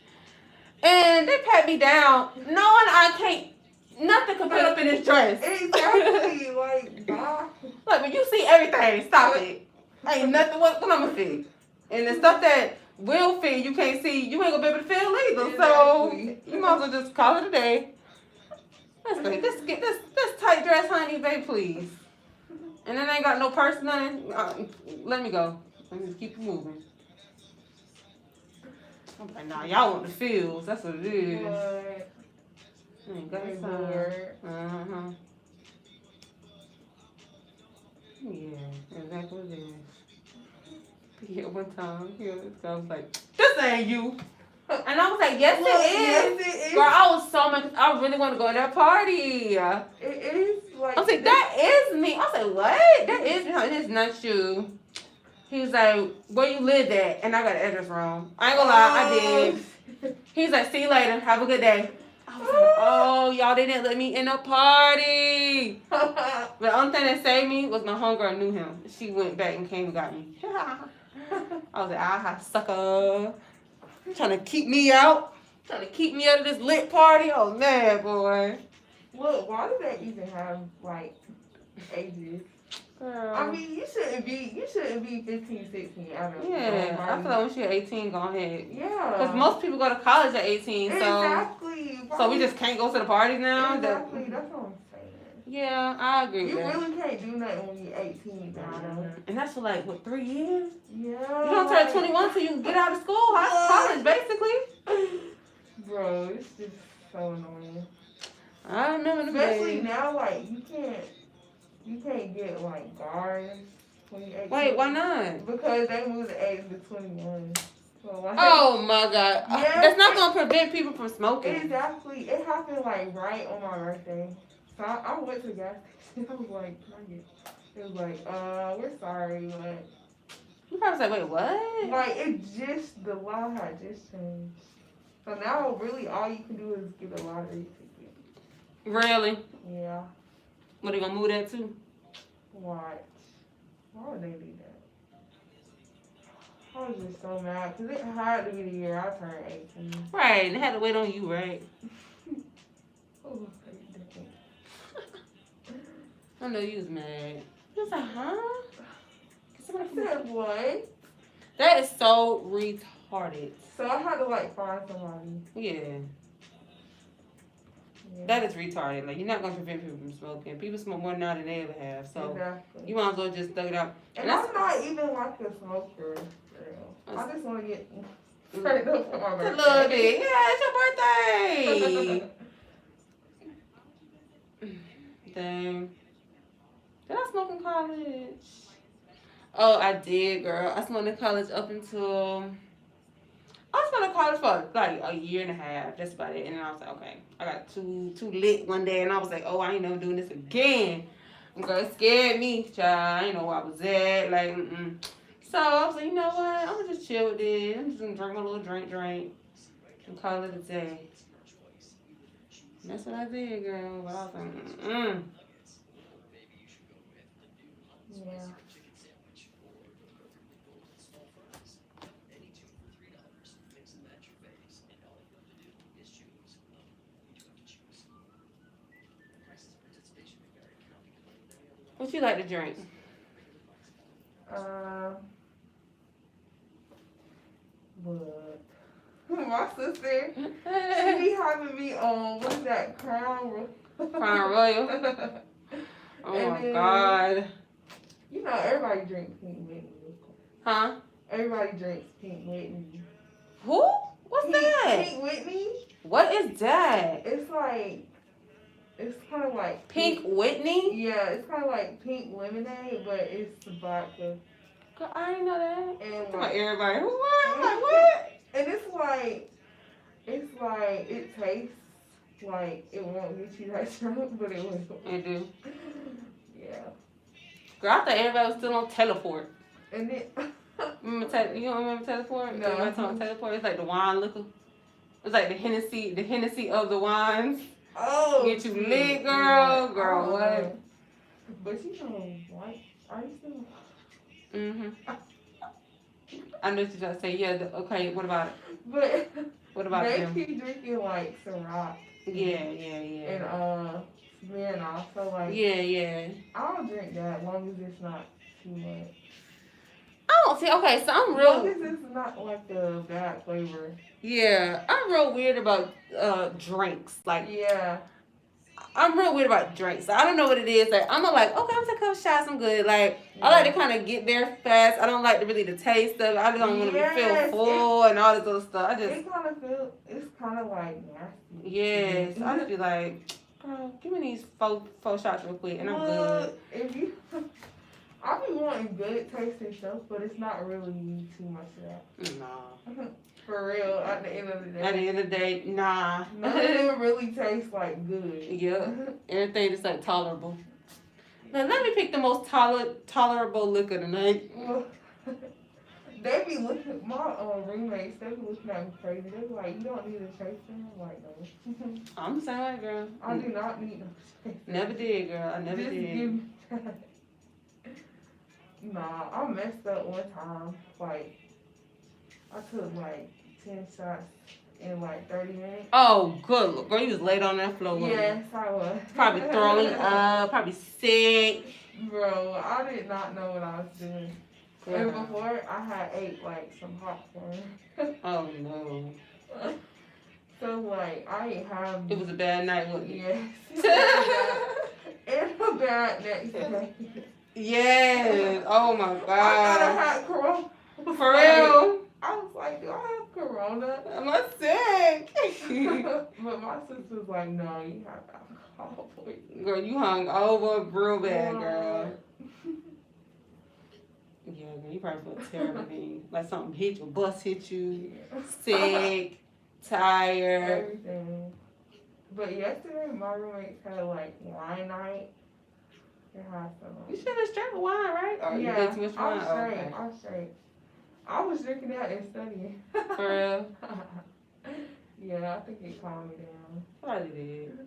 And they pat me down knowing I can't, nothing can fit up in this dress. Exactly, like, bye. Like when you see everything, stop it. Ain't nothing, what I'm gonna fit? And the stuff that will fit, you can't see, you ain't gonna be able to feel either. So you might as well just call it a day. Let's get this tight dress, honey, babe, please. And then I ain't got no purse, nothing. Let me go. Let me just keep it moving. I'm like, nah, y'all want the feels. That's what it is. Ain't got time. Yeah, exactly what it is. Yeah, one time, I was like, this ain't you. And I was like, yes, it is. Girl, I was so mad because I really want to go to that party. It is like. I was like, that is me. I was like, what? That is me. It is not you. He was like, where you live at? And I got the address wrong. I ain't gonna lie, I did. He's like, see you later. Have a good day. I was like, oh, y'all didn't let me in the party. But the only thing that saved me was my homegirl knew him. She went back and came and got me. I was like, ah, sucker. Trying to keep me out. Trying to keep me out of this lit party. Oh, man, boy. Look, why do they even have, like, ages? Girl. I mean, you shouldn't be 15, 16. I don't know. Yeah, I feel like once you're 18, go ahead. Yeah. Because most people go to college at 18, so Exactly. so we just can't go to the parties now. Exactly. That's what I'm saying. Yeah, I agree with You that. really can't do nothing when you're 18 now, though. And that's for like, what, 3 years? Yeah. You don't turn 21 till you get out of school, college, basically. Bro, it's just so annoying. I remember the Especially days. now, like, you can't get, like, bars when you're 18. Wait, why not? Because they moved the age to 21. So, like, Oh my God. Yes, That's not going to prevent people from smoking. exactly. It happened, like, right on my birthday. So I went to the gas station. I was like, can I get... It was like, we're sorry, but... You probably say, wait, what? Like, the law had just changed. So now, really, all you can do is get a lottery ticket. Really? Yeah. What, they going to move that too? Watch. Why would they do that? I was just so mad because it had to be the year I turned 18. Right, and they had to wait on you, right? Oh, I know you was mad. You was like, huh? I said, what? That is so retarded. So I had to, like, find somebody. Yeah. Yeah. That is retarded. Like, you're not going to prevent people from smoking. People smoke more now than they ever have. So, exactly. you might as well just thug it out. And I'm not even, like, a smoker. Girl. I just want to get turned up for my birthday. A little bit. Yeah, it's your birthday. Dang. Did I smoke in college? Oh, I did, girl. I smoked in college up until... I smoked in college for like a year and a half. That's about it. And then I was like, okay. I got too lit one day. And I was like, oh, I ain't never doing this again. Girl, it scared me, child. I didn't know where I was at. Like, So I was like, you know what? I'm going to just chill with this. I'm just going to drink my little drink. And call it a day. And that's what I did, girl. But I was like, Yeah. What you like to drink? But my sister, she be having me on, what's that, Crown Royal? Oh and my then, God. You know, everybody drinks Pink Whitney. Huh? Everybody drinks Pink Whitney. Who? What's that? Pink Whitney? What is that? It's kind of like Pink Whitney? Yeah, it's kind of like pink lemonade, but it's vodka. Girl, I didn't know that. And Like everybody, who what? I'm like, what? And it's like it tastes like it won't get you that drunk, but it will. It do. Yeah. Girl, I thought everybody was still on teleport. And then You don't remember teleport? No. Everybody talking about teleport. It's like the wine liquor. It's like the Hennessy of the wines. Oh, Get you lit, girl. Girl, what? But you know, what? Are you still? Mhm. I know what you're trying to say. Yeah. Okay. What about it? But What about they them? keep drinking like Ciroc. Yeah. And Smirnoff. So like, Yeah. I'll drink that as long as it's not too much. I don't see. Okay, so I'm As real. long as it's not like the bad flavor. Yeah, I'm real weird about drinks. Like, Yeah. I'm real weird about drinks. I don't know what it is. Like, I'm like, okay, I'm gonna take a couple shots. I'm good. Like, I like to kind of get there fast. I don't like the taste of it. I just don't want to feel full and all this other stuff. It's kind of like nasty. Yes. I just be like, girl, give me these four shots real quick and I'm good. I be wanting good tasting stuff, but it's not really too much of that. Nah. For real, at the end of the day. At the end of the day, nah. None of them really taste like good. Yeah. Everything is like tolerable. Now let me pick the most tolerable liquor tonight. They be looking, my roommates, they be looking at me crazy. They be like, you don't need a chaser? I'm like, no. I'm the same way, girl. I do not need no chaser. Never did, girl. I never Just did. give me that. Nah, I messed up one time. Like, I took like 10 shots in like 30 minutes. Oh, good. Look, girl, you was laid on that floor. Yes, I was. Probably throwing up, probably sick. Bro, I did not know what I was doing. And before, I had ate like some popcorn. Oh, no. So, like, I ain't have. It was a bad night, wasn't it? Yes. and a bad next day. Yes. Oh my I thought I god. had corona. For real. I was like, do I have corona? Am I sick? But my sister's like, no, you have alcohol poisoning. Girl, you hung over real bad, girl. What? Yeah, girl, you probably feel terrible. Then. Like something hit you, a bus hit you, Yeah. sick, tired. Everything. But yesterday, my roommates had like wine night. They had some. You should have straight with wine, right? Or you Yeah, did too much wine? I'm straight. I'm straight. I was drinking that and studying. For real? Yeah, I think it calmed me down. Probably did.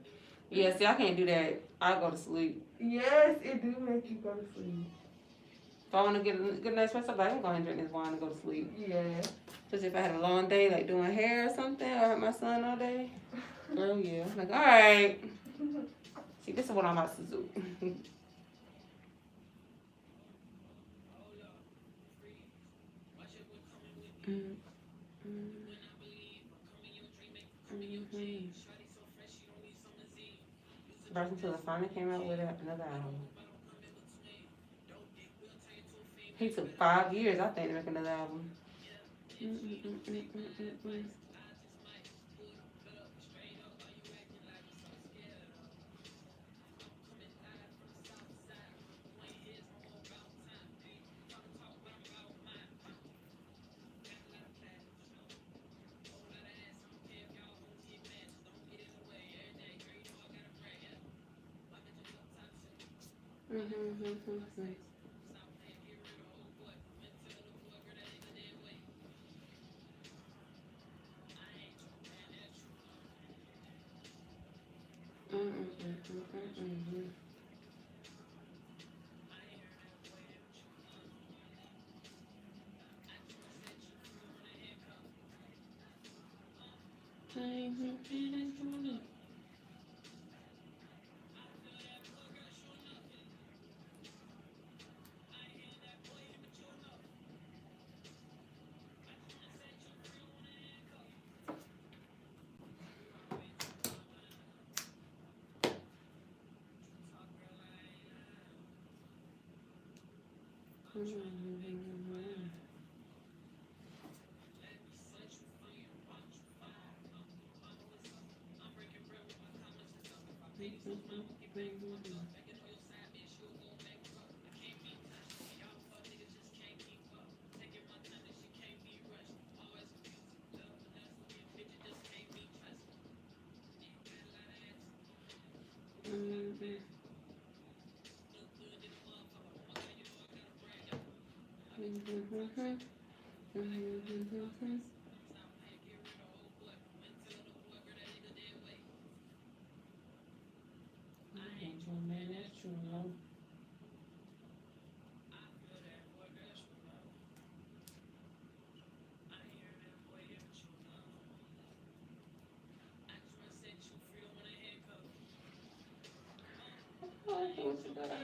Yeah, see, I can't do that. I go to sleep. Yes, it do make you go to sleep. If I want to get a good night's rest, I'm like, I'm going to drink this wine and go to sleep. Yeah. Because if I had a long day, like doing hair or something, or I had my son all day, girl, yeah. I'm like, all right. See, this is what I'm about to do. Bryson Tiller finally came out with another album. He took 5 years, I think, to make another album.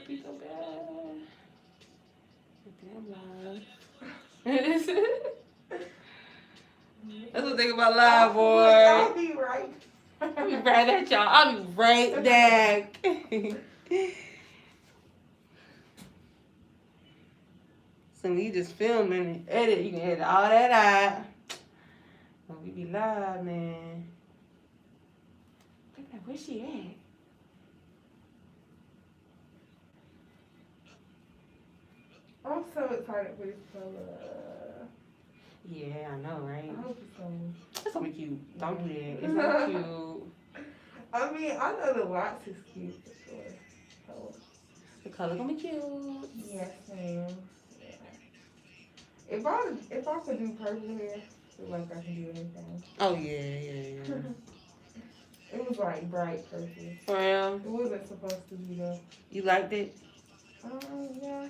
Be so bad. Damn live. That's what I think about live, boy. I'll be right. I'll be right at y'all. I'll be right back. So when you just film and edit, you can edit all that out. When we be live, man. Look at where she at? I'm so excited for this color. Yeah, I know, right? I hope it's coming. It's gonna be cute. Don't do that. It's not cute. I mean, I know the lots is cute for sure. So, The color gonna be cute. yes, ma'am. Yeah. If I could do purple hair, I feel like I can do anything. Oh yeah. It was like bright purple. For real? It wasn't supposed to be though. You liked it? Yeah.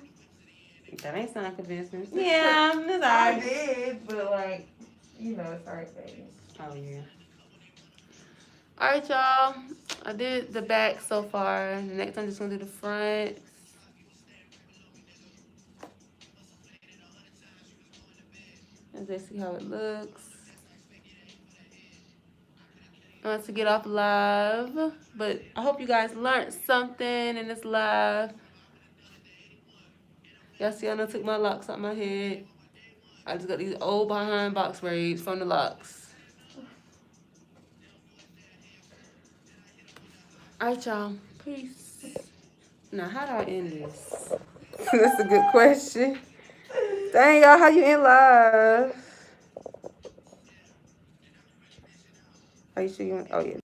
That ain't sound convincing. Yeah, it's I alright. did, but like, you know, it's alright, baby. Oh yeah. Alright, y'all. I did the back so far. The next I'm just gonna do the front. And let's see how it looks. to get off live. But I hope you guys learned something in this live. Y'all see, I done took my locks out my head. I just got these old behind box braids from the locks. Alright, y'all. Peace. Now, how do I end this? That's a good question. Dang, y'all, how you end live? Are you sure you want? Oh, yeah.